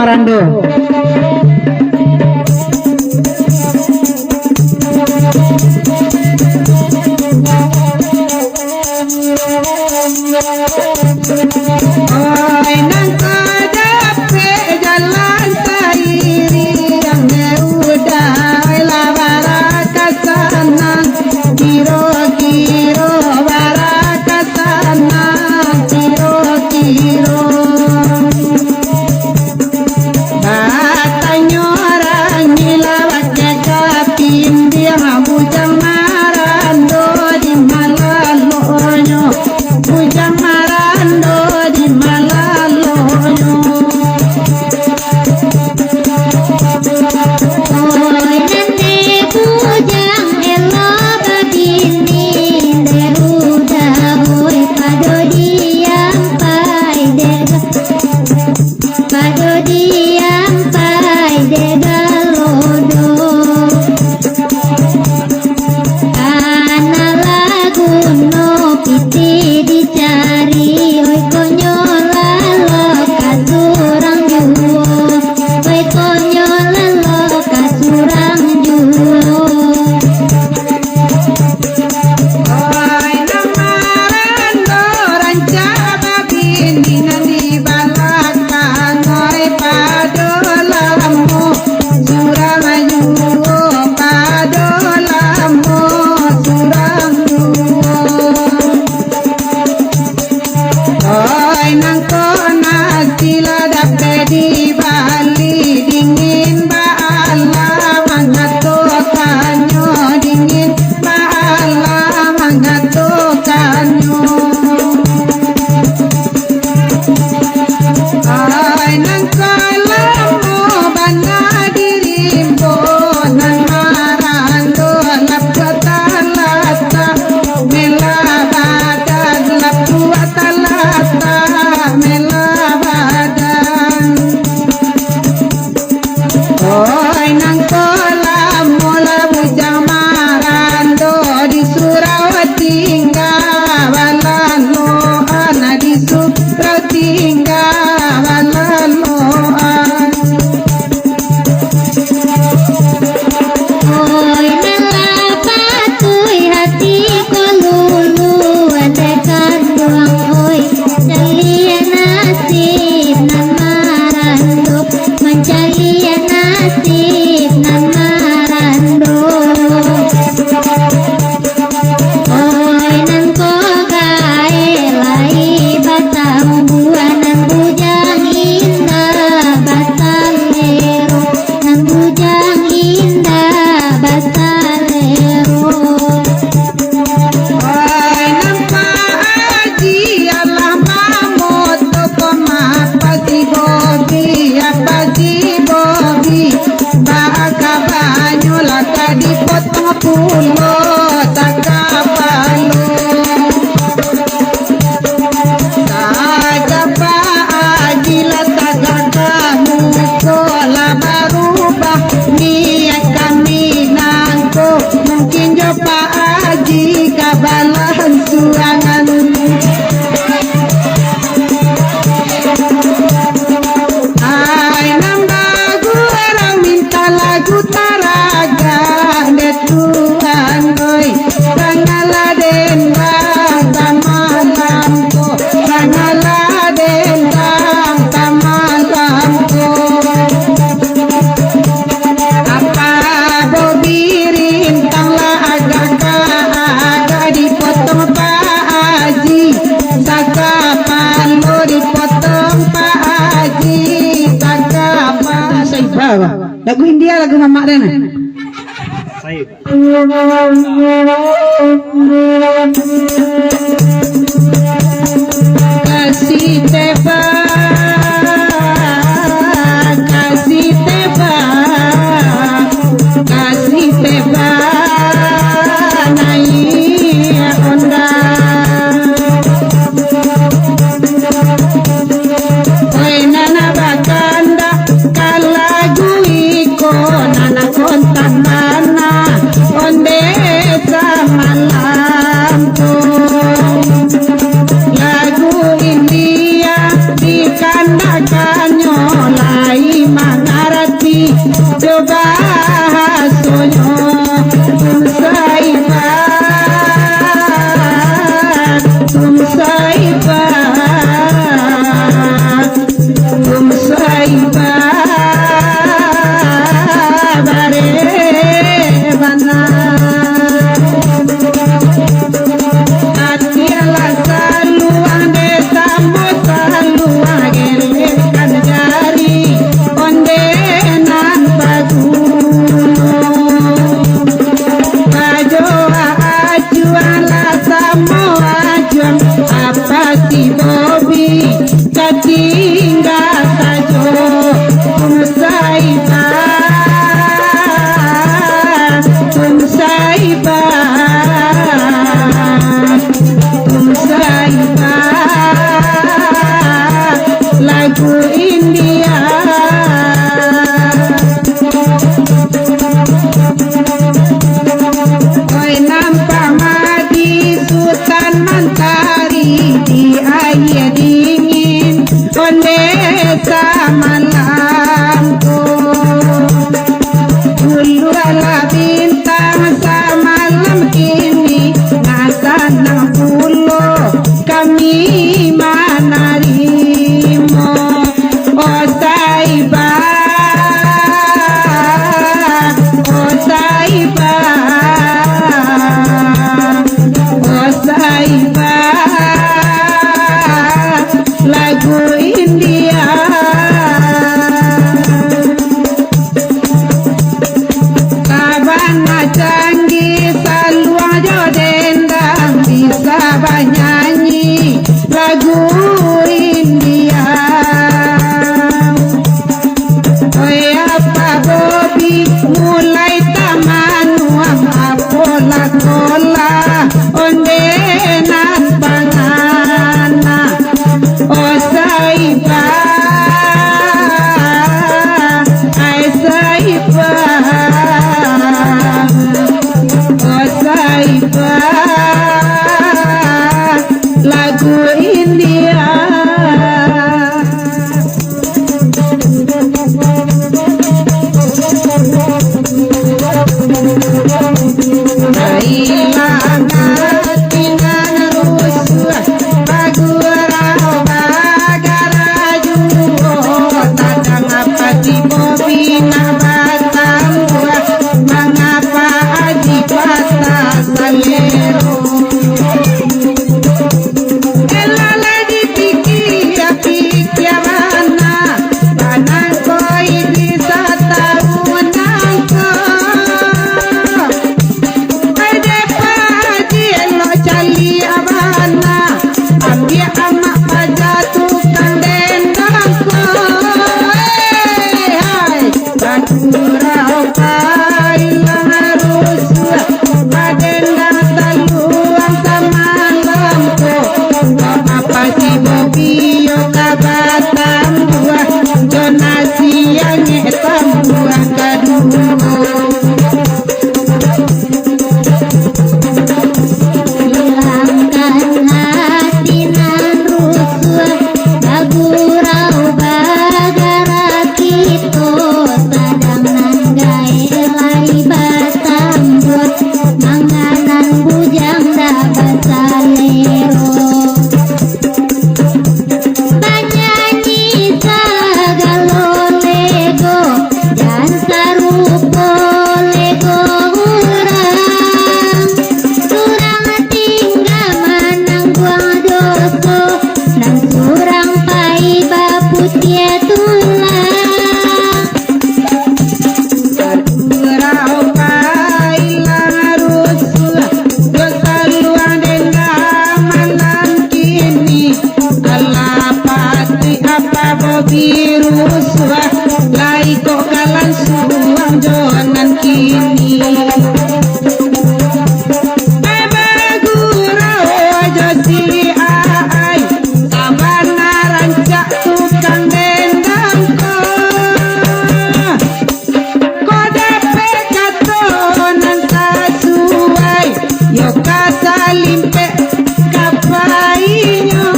Marando. Oi nang kadape jalan seiring udah lawara kasana kiro barakasana kiro batanya orang ngilawat kapin dia bujang marando di malalonyo bujang marando di malalonyo. Oi nane bujang elo babini deruda boy pado diampai dega lodo kana lagu no piti dicari oi konyola lo kasurang juo oi konyola lo kasurang juo. Oi nang marando ranca babini nani balakan oi padolamu suramayu padolamu suramu. Oi nang kona sila dapat di Bali dingin baala mengatokannya dingin baala mengatokannya. Oi nang kalamu bana dirimbo nang marando lap katalata mela badan lap katalata mela badan. Oi nang kalamu labu jamarando di Surawati Balalo ana di Surawati Balalo. Oi nalapatui hati kolulu adekan doang oi calia nasib nan marando mencalia nasib nan marando. Oi nan kogae lai batang buanan bujang indah batalero nan bujang indah batalero. Oi nang paaji Allah mamoto koma pagi bobi baka banyo laka dipotong pulo takapalo taga paaji la taga kamu kola barubah niat kami nangko mungkin jo paaji kabalan suangan. Ai nang lagu orang minta lagu taraga de Tuhan oi tangaladen bang tamalamko tangaladen bang tamalamko. Apa bobirin tangla aga dipotong Pak Haji saka palo dipotong Pak Haji saka palo. Saya lagu India lagu Mamak Dana. Kasih teba kasih teba naik Honda. Oi nana bakanda kalagu iko nana kontak mana onde samalam tuh. tinggal saja lagu India. Oi nampak madi Sultan Mentari di air dingin ondesa malamku. Dulu ala bintang samalam kini ngasana pulo kami manarimo. Oh Saiba, oh Saiba, oh Saiba, lagu India. Sabana canggih selalu aja dendam bisa bernyanyi lagu India. Oi apa Bobi mulai tamanu apola kola ondenan bangana. Oh Saiba, ai Saiba, oh Saiba, lagu India. Mengapa aji patah salero elala dipikir-pikir mana panangko ini setahun nangko ada padi lo cali abana ambil amak pada tukang dendangko. Hai baturau pailang harus padendang taluang sama lampu. Apa si Bobi yo kabatam buah donasi yang etam buah kedua. Hilangkan hati nan rusuh bagurau bagara kito tadang nan gae lai batam buat manganan bujang dapat salero. Banyanyi sagalo lego dan sarupo lego urang surang tinggal manang buang doso nang surang pai baputia tulang. Baturau pailang harus dosa luang dendam malam kini. Allah pasti apa Bobi rusua lai kok kalan suang jonan kini. Bagurau aja si ai sabana rancak tukang dendam ko. Kodepe katonan kasuai yo kasalimpe kapainyo.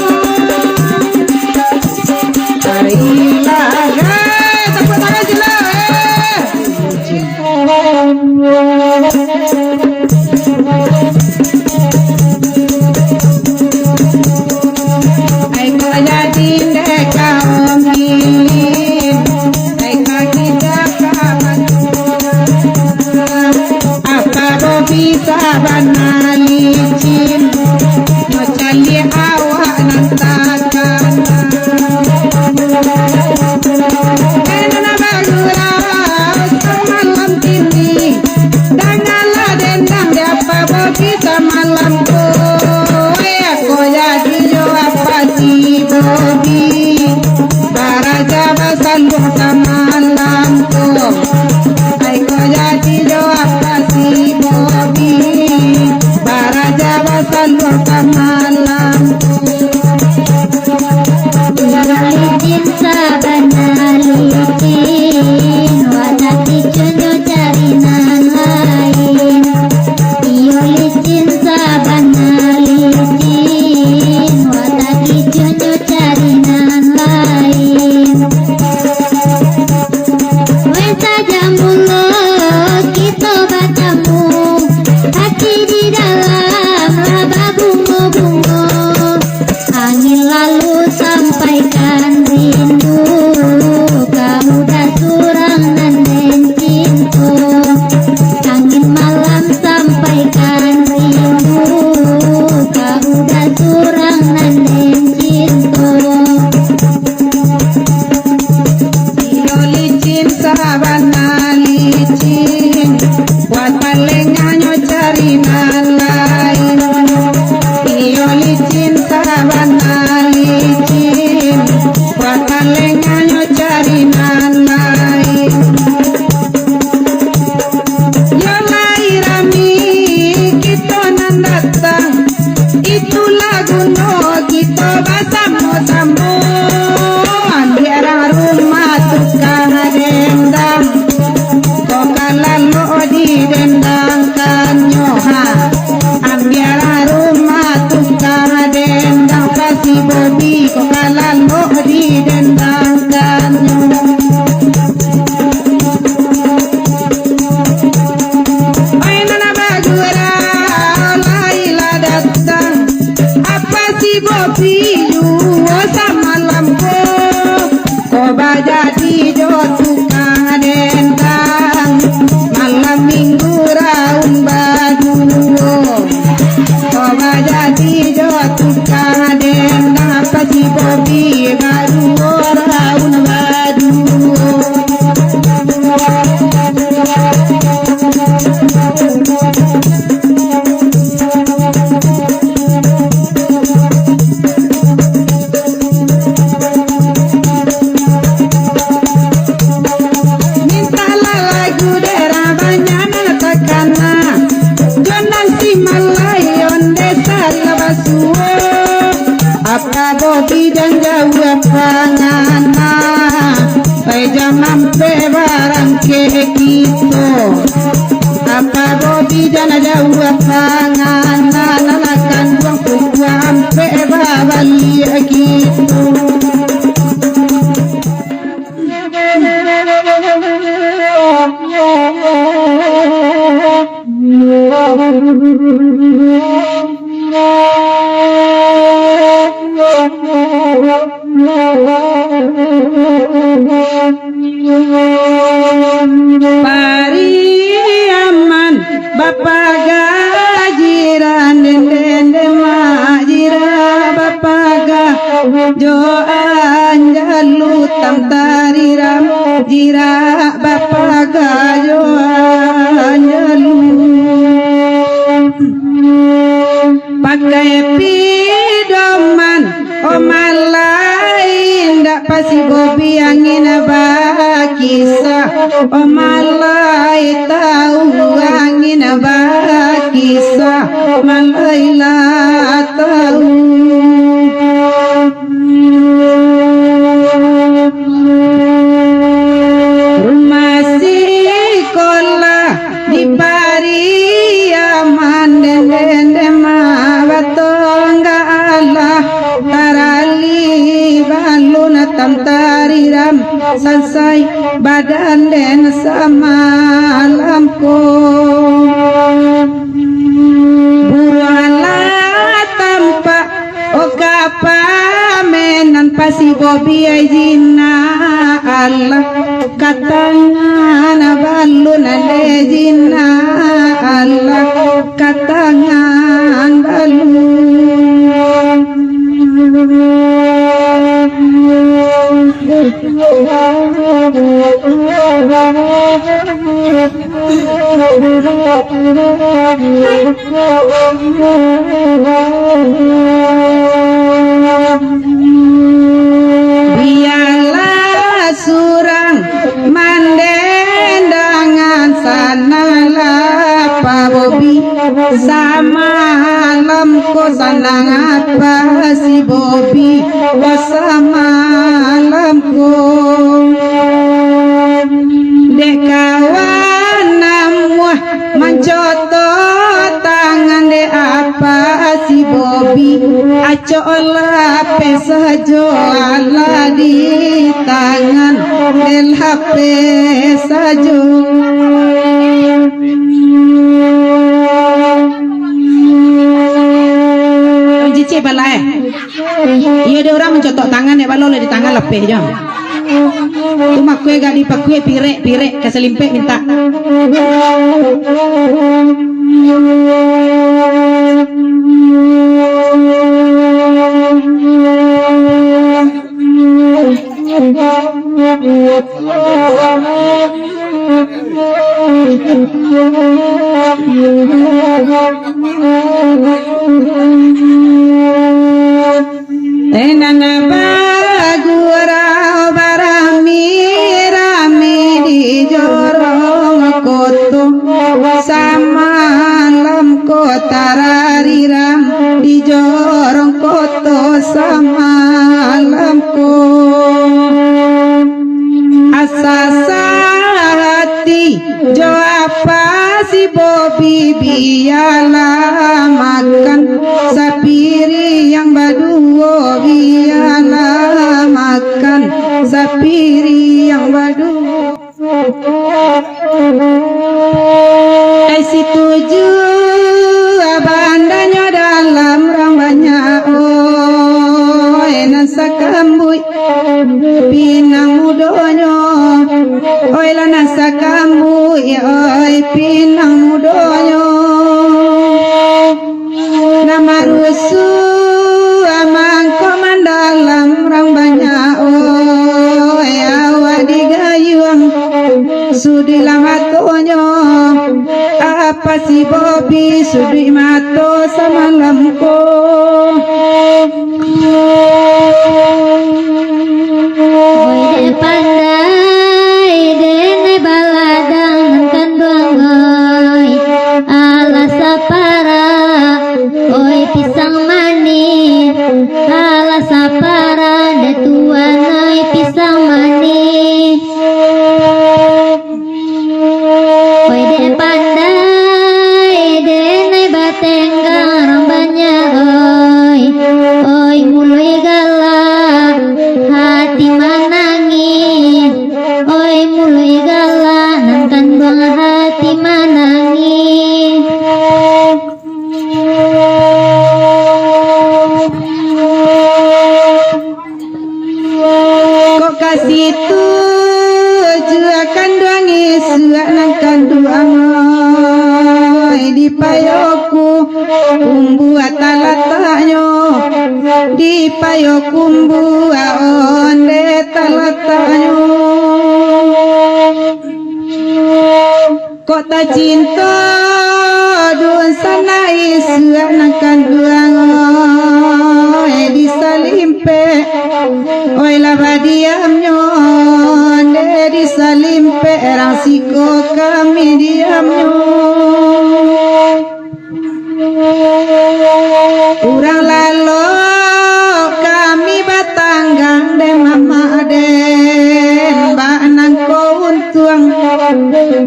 Baiklah, tepuk tangan sila. Ay jadi deka ongin, ay kita kawan. Apa Bobi sabana licin, no cali awak nantakan. Enana bagurau semalam kini, dangalah dendam di apa Bobi semalam ko. Aku jadi jo apa si Bobi. sandung samalamku ai ko jadi jawab si Bobi para Jawa sandung samalamku licin sabana licin watati cunyo jarinan lain iyo licin sabana licin watati cunyo jarinan lain wes saja mulut kita batamu hati di dalam laba bungo-bungo angin lalu sampaikan rindu kamu dah surang dan cinta angin malam sampaikan rindu kamu dah surang dan cinta iyo licin sabana licin buat palenganyo jarinan lain iyo licin sabana licin buat palenganyo jarinan lain yo lairami kita nan datang itu lagu no kita basamo-samo biara rumah tukang dendang kokalan lo di dendang kanyoha biara rumah tukang dendang pasti Bobi kokalan lo di dendang kanyoha oi nana bagura laila datang apa si Bobi yuo sama lampu koba jadi jo tukang dendang malam minggu raun baduo koba jadi jo tukang dendang apa si Bobi baduo raun baduo mintalah lagu daerah banyana tekana jonan si malayon desa labasuo apa Bobi dan jauh pangana pai jamam pe barang ke kito apa Bobi dan jauh pangana lalakan buang tujuan pe babali kito Pariaman Bapak gajiran dende majira Bapak jo anjalu tam tariram jira Bapak jo anjalu pakai pidoman omalain dak pasi Bobi angin bakisa omalai tahu angin bakisa malaila tahu rumah sekolah di Pariaman dende mabatongga Allah tarali balun tam tariram selesai badan den samalamku buruala tampak oka pamenan pasi Bobi ajina Allah katangan balun lejina Allah katangan balun biarlah samalam ko sanang apa si Bobby ko samalam ko dek kawan namuah mancoto tangan de apa si Bobby acola pesajo ala di tangan del HP sajo cici balai iya ada orang mencotok tangan ya balol di tangan lepeh jom tu mak kue gak dipakue pirek keselimpek minta Enana bagura barami rami di jorong koto samalam kotarariram di jorong koto samalam ko asasarati jo apa si Bobby biala makan sapiri yang baduo biala makan sapiri yang baduo tuju abandanya dalam rambanya oh nasa kambui pinang mudonyo oi la nasa kambui oi pinang mudonyo nama rusu amang komandalam rambanya oi awadi gayung sudi lamatonyo apa si Bobby sudi mato samalam ko Oi de pandai dene baladang kan duangoy ala sapara oi pisang manis ala sapara de tuanai pisang manis oi de pandai dene batenggang rambanya oi oi mulai galak hati manangis oi mulai galak nangkan buang hati manangis kok kasih tuju akan duangi suak nangkan duang di payoku kumbu atalatanyo di payoku kumbu onde talatanyo kok tak cinta dun sanai suak nangkan duang di salimpe oi labadiamnyo onde di salimpe rasiko kami diamnyo urang lalo kami batanggang de mama den banang ko untuang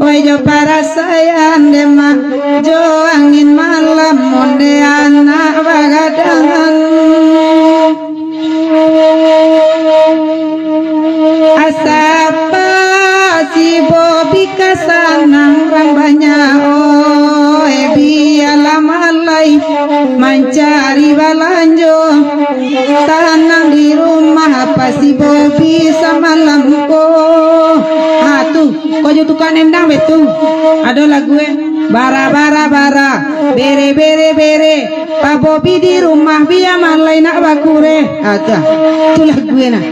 oi jo para sayang de mak jo angin malam monde anak bagadangan asapa si Bobby kasanang rambanya oi biala malai mencari balanjo tanang di rumah apa si Bobby samalam ko tuh kojo tukang endang betul ada lagu bara bara bara bere bere bere Pak Bobby di rumah biar malai nak bakure ada itu lagu nah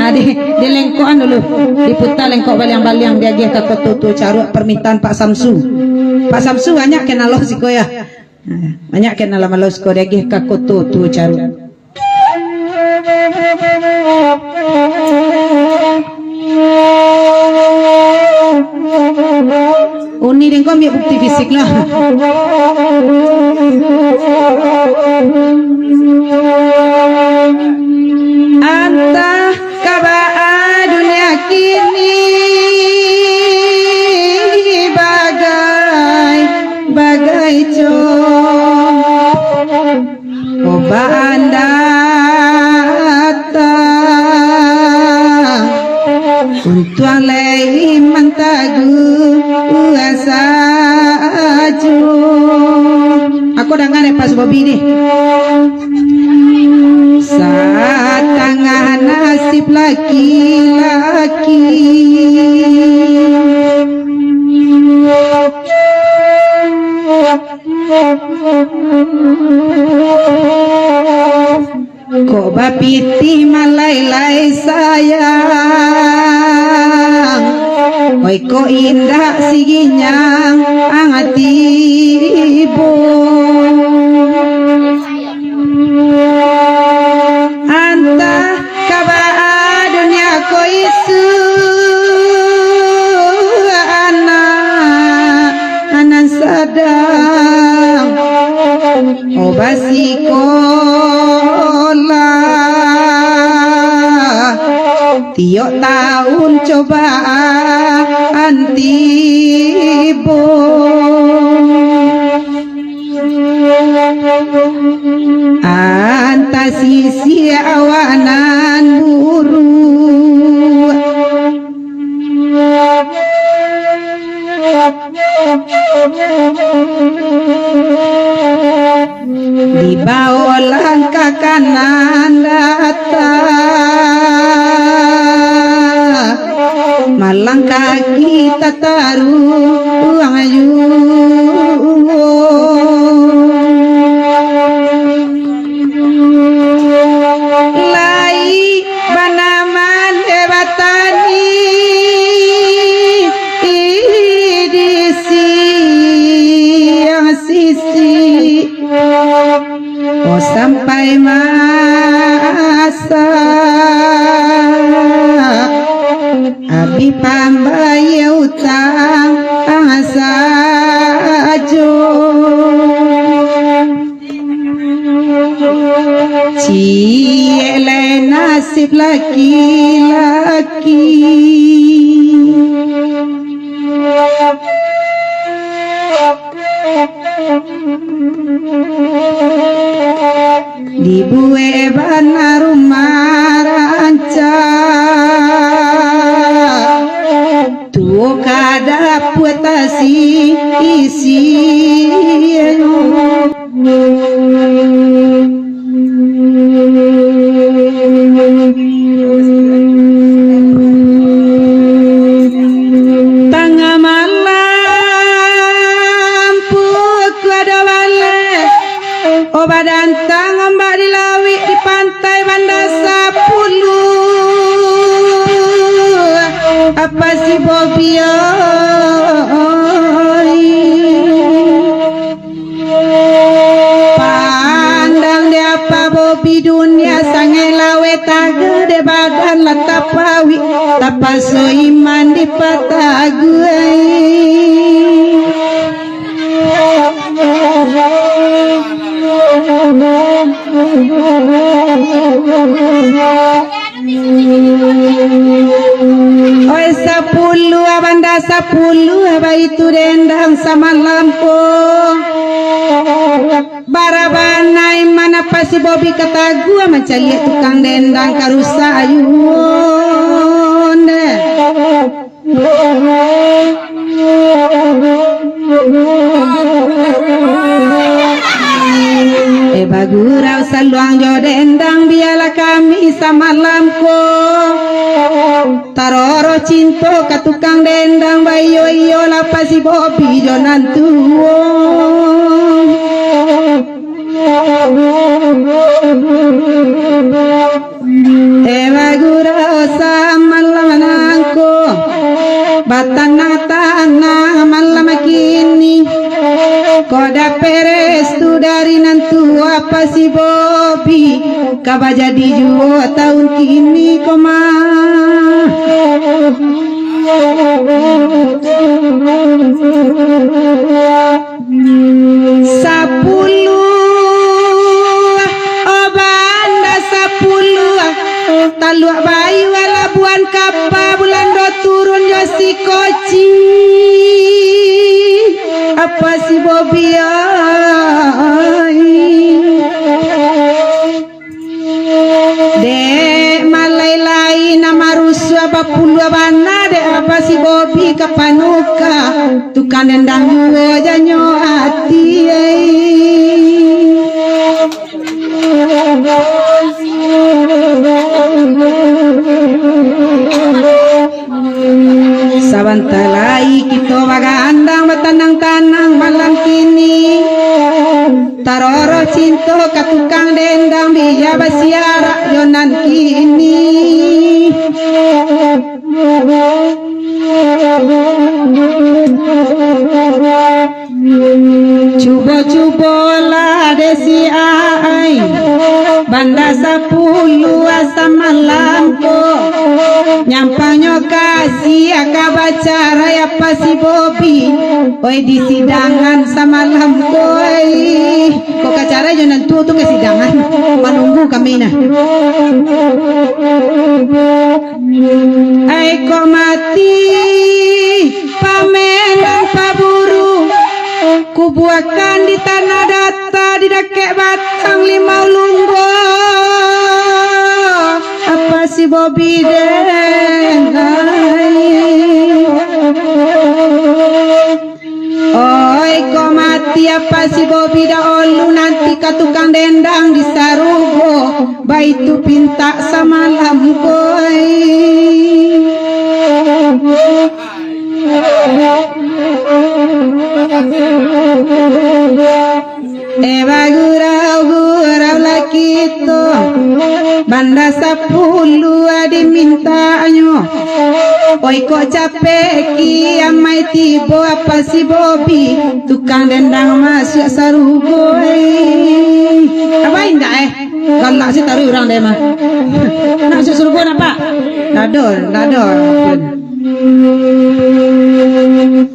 ade di lengkoan dulu diputar lengkok baliang-baliang dia ke kotutu caruk permintaan Pak Samsu banyak kenal lo siko ya banyak kenal lama lo siko dia ke kotutu caruk uni dan kau ambil bukti fisik lah. Antah kabaa dunia kini bagai cobaan datang untuk alai mantagu asa aju. Aku dengar pas Bobby nih. Saat tangan nasib laki-laki kok bapiti malai-lai sayang, oi ko indah siginyang angati ibu. Anta kabaa dunia ko isu anan sadang obasi kolah tiok tahun cobaan tibo. Anta sisi awanan buru di bawah langkah kanan datang, malang kaki taruh ayu. Lai banaman debatani di siang sisi, oh sampai masa abi pambai utang sajo ciele nasib laki-laki dibue bana rumah ranca tuh kada puatasi isi tengah malam puk ada wale obat dantang ombak di lawi di pantai Banda Sapulu. Apa si Bobby pandang dia apa Bobby dunia sangai lawe taga de badan latapawi tapaso iman di pataguai. Oi 10 Banda 10 itu dendang sama lampu barabanai mana pasti Bobby kata gua mencari tukang dendang karusa ayun bagurau saluang jo dendang biarlah kami sama lampu taroro cinto ka tukang dendang bayo iyo lapa si Bobby jo nantuo bagurau sama lamanangko batana-tana malam kini koda peres tu dari nantu apa si Bobby kaba jadi juo tahun kini koma Sapuluh obanda sapuluh taluak bayi walabuan kapa bulan do turun yo si koci apa si Bobi dek malai lain nama rusuh apa puluh abana dek apa si Bobi kapanuka tukang dendang juga janyo hati sabantalai kita bagandang batanang-tanang malam kini taroro cinto katukang dendang biya basiara yonan kini cubo-cubo lah desi ai banda sapuluh asa malamko nyampanyo kasih akabacara ya pasi Bobi oi di sidangan samalam koi kok kacara yo nantu tuh ke sidangan menunggu kami nah ai kok mati pameran paburu kubuakan di tanah data di dakek batang limau lunggo apa si Bobi den oi kok mati apa si Bobi dah olu nanti ka tukang dendang di sarugo baitu pinta samalam koi gurau laki itu banda sapuluh diminta anyo oi kok capek ki amai tibo apa si Bobi tukang dendang masuk sarugo apa indah galak si taruh orang deh mah nak masuk sarugo apa dador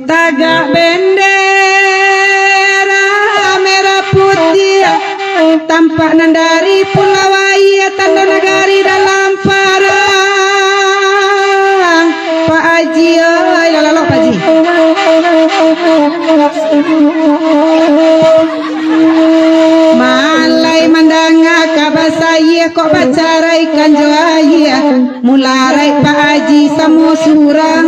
tagak bendera merah putih tampak nandari pulau Waya tanda negari dalam parang Pak Haji oi lalalo Pak Haji malai mandanga kabasaya kok bacarai kan joaya mularai Pak Haji samu surang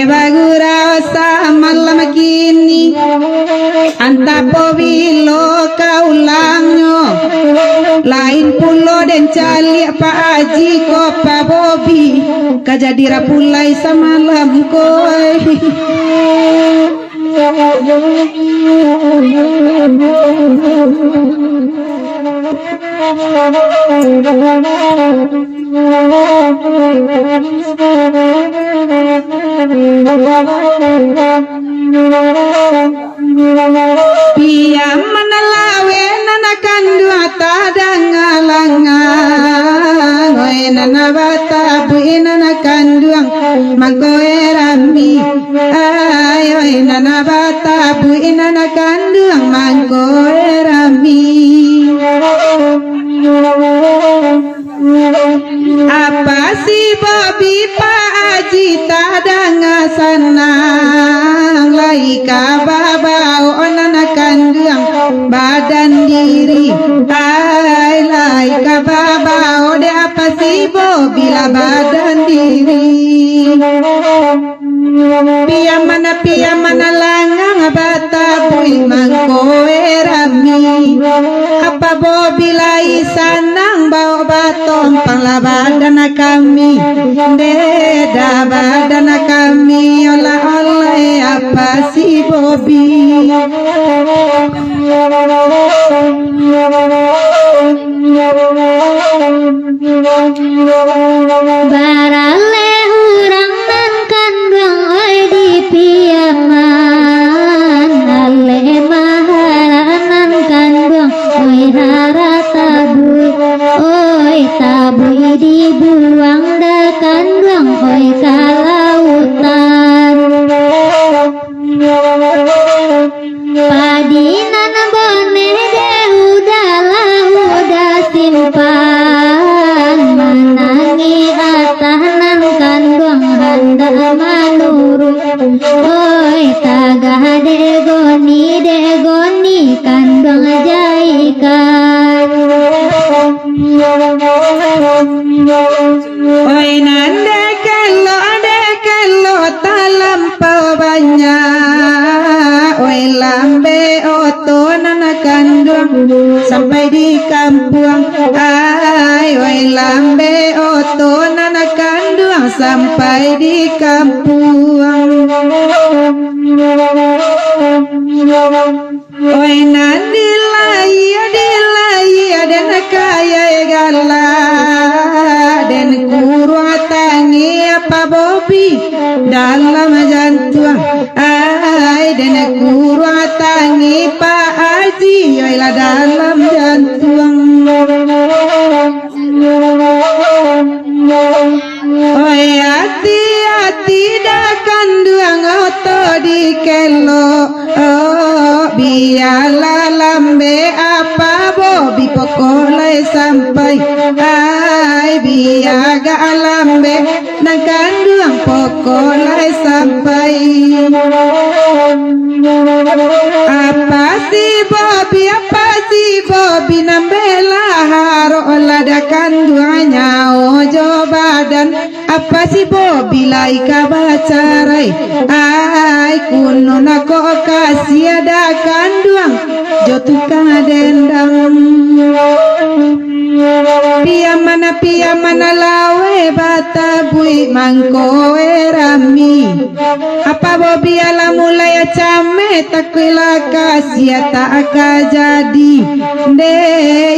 bagura sa malam kini antapo bilo kaulangnya lain pulo dan cali Pak Haji ko Pak Bobi kajadira pulai samalam koi Pia manalawe nanakan dua tadangalangan oi nanabata bu nanakan duang magoe rami ay oi nanabata bu nanakan duang magoe rami apa si Bobi Pak Haji tadanga sanang lai kababau onanakan duang badan diri ai lai kababau de apa si Bobi la badan diri pia mana langang bata bui mangkoe rami apa Bobi lai sanang bau baton pala badan kami beda badan kami olah apa si Bobi barale hurang nan kandang oi di piaman ale maharanan wai lambe oto nana kandung sampai di kampung. Ai wai lambe oto nana kandung sampai di kampung. Oi nadilai ada nakaya gala dan kuru tangi apa bobi dalam jantung. Ai dan kuru tangi Pak Haji yoilah dalam jantung. Oi hati-hati dah kandung oto di kelo. Biarlah lambe apa bobi pokoknya sampai. Ai biaga lambe nang kandung pokoknya sampai. Apa si bobi nambela haro lada kandungnya ojo badan. Apa si bobi laika bacarai. Ai kuno nako kasih ada kandung jotuka dendam. Pia mana lawe bata bui mangkoe rami. Apa bobi ala mulai came takwila kasih tak akan jadi. De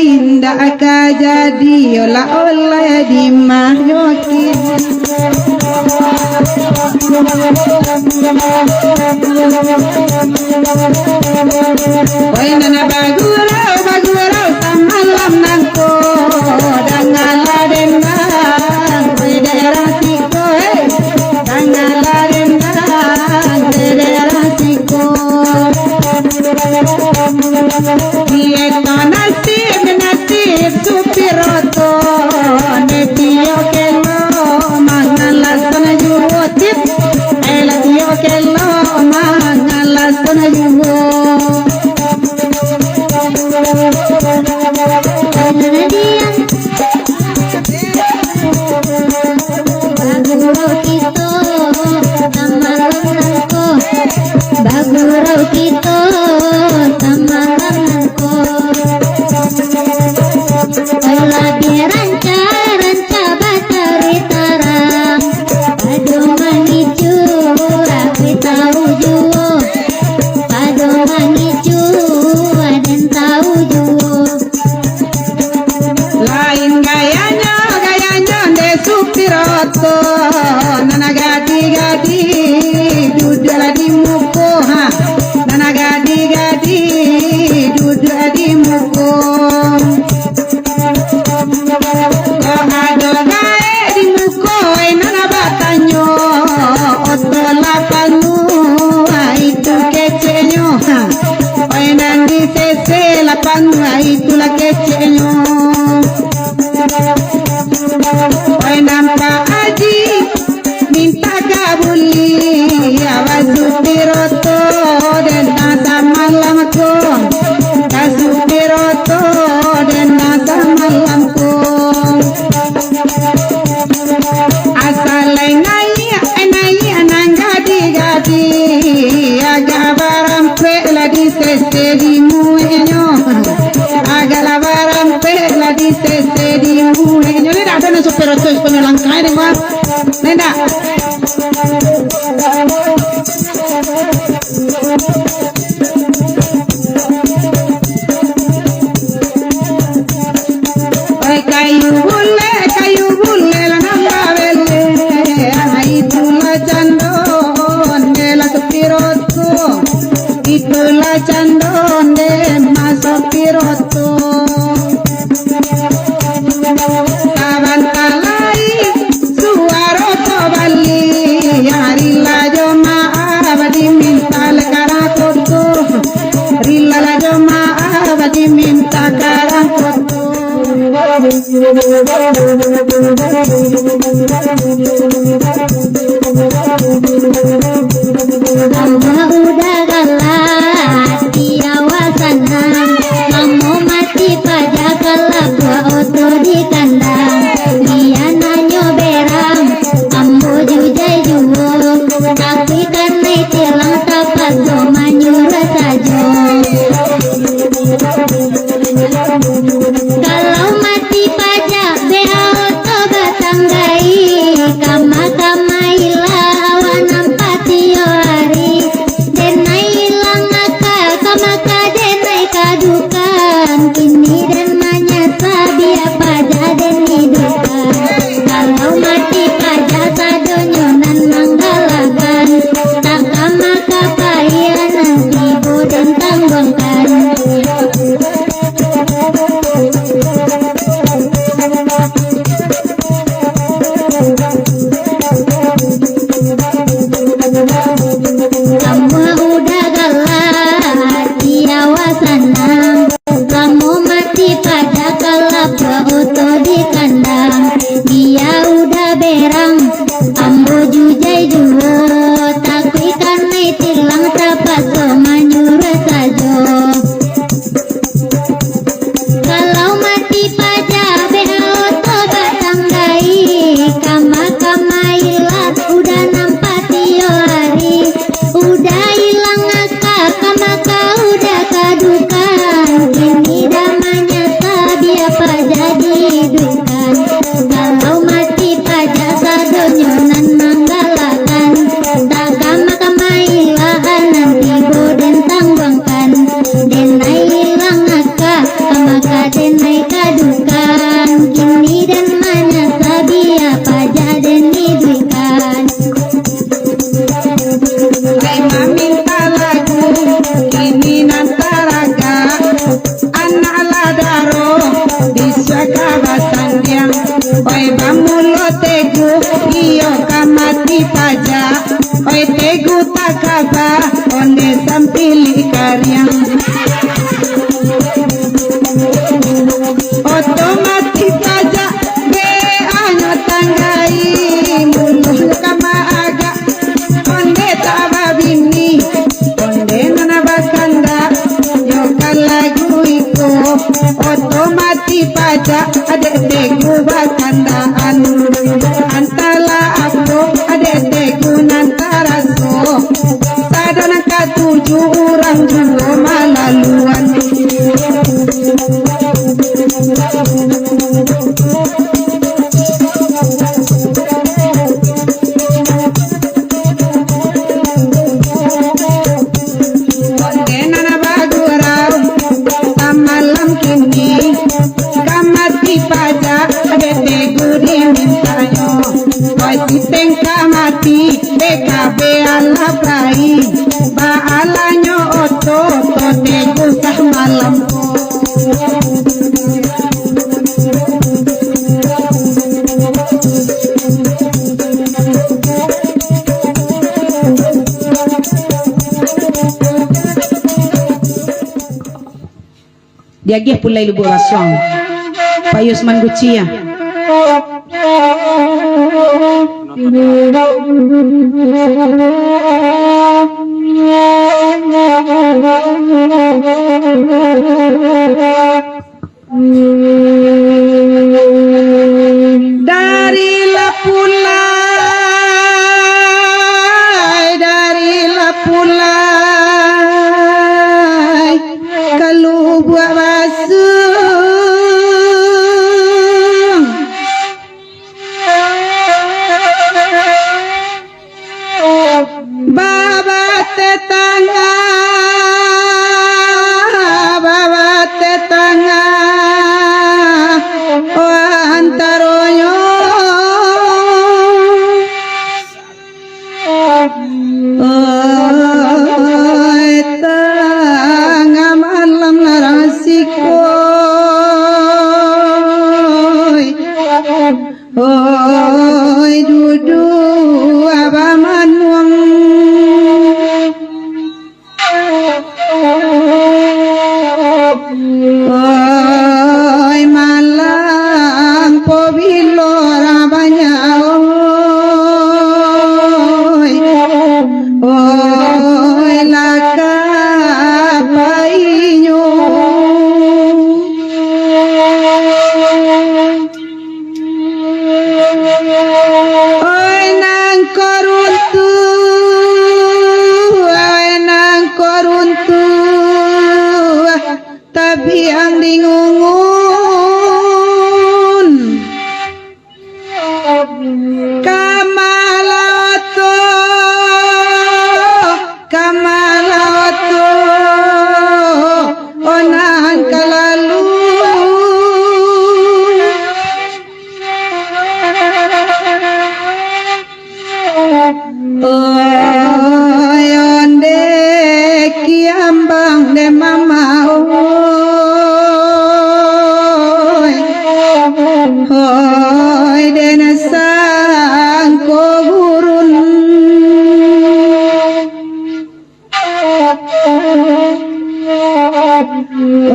indah akan jadi olah di mahyokin. Oi nana bagurau samalam nangko dangala dendang oi daerah tiko dangala dendang daerah tiko. Nieto nasib supiroto netio kelo mangalas na juwotip elatio kelo mangalas na juwot. Bagurau kito tamalanko ola biranca batari tarang ado manicu rapi tau juo ado manicu aden tau juo. Lain gayanya de supiroto nana gadi duduk di muko ha nana gadi duduk di muko. Ada gae di muko nana batanyo oto lapanu itu kecenyo ha oi nandi sese lapanu itu la kecenyo. Oi nampak Haji minta kabuli awazu piroto dan nasa malamku kasu piroto dan nasa malamku. Asalai nai anang gadi aga barampe ladi sese di muenyo aga la barampe ladi sese di muenyo. Leda ada na piroto español langkai deh gua leda. Kayu bule la namba bele itulah candon de la piroto itulah candon de masuk piroto. Kawan talai suara to bali hari la jemaah badi minta lekara koto rila la jemaah badi minta karang koto. Allah udah galak di awasana, kamu mati pada kalak gua oto di kandang. Dia nanyo berang, kamu jujai juo, tapi karena tilang tapat gua manyurat tujuh orang juga malaluan. Ondenana bagurau tamalam kini kamati pajak bete gudi mintayo wajib kamati BKB ala prai baalanyo oto tote gusah malam. Diagih pulai lubu rasong Payus Mangucia. Darilah pulai kalau buat basung baba tetangga antaroyo tengah malam narasikoy oi dudu abamanuang oi malang pobilo rabanya oi laka painyo oi nang koruntu tapi ang dingungun kamalawato onahan kalalu oi onde kiambang de mama oi dena sang ko gurun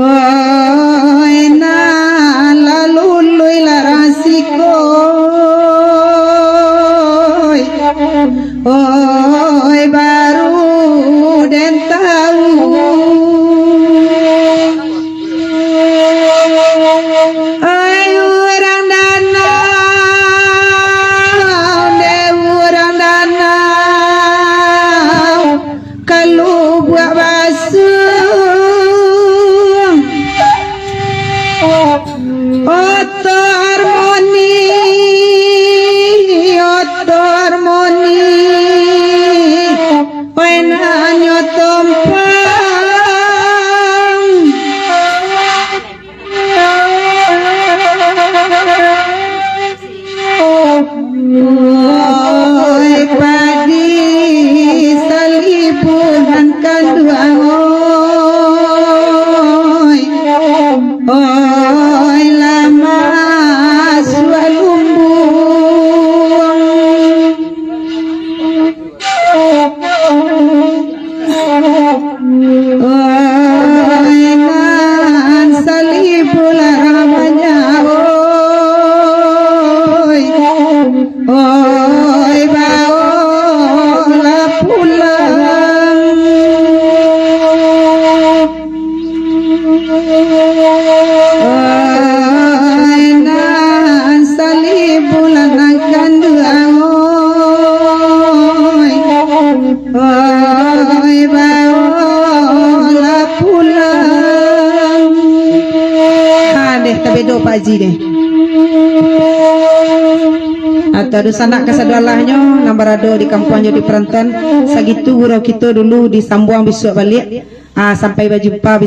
oi na lalului larasiko oi baru den tahu oi urang danau kalau buat basung oto harmoni oi nanyo tompang oi padi salibuhan kadua oi lama sualumbung oi nan salibul ramanya oi baola pulang oi nan salibul akan dua oi baola deh tabedo Pak Haji deh. Atau sanak kesadalahnya nambarado di kampung di Perantan. Sagitu guru kita dulu disambuang besok balik. Sampai berjumpa.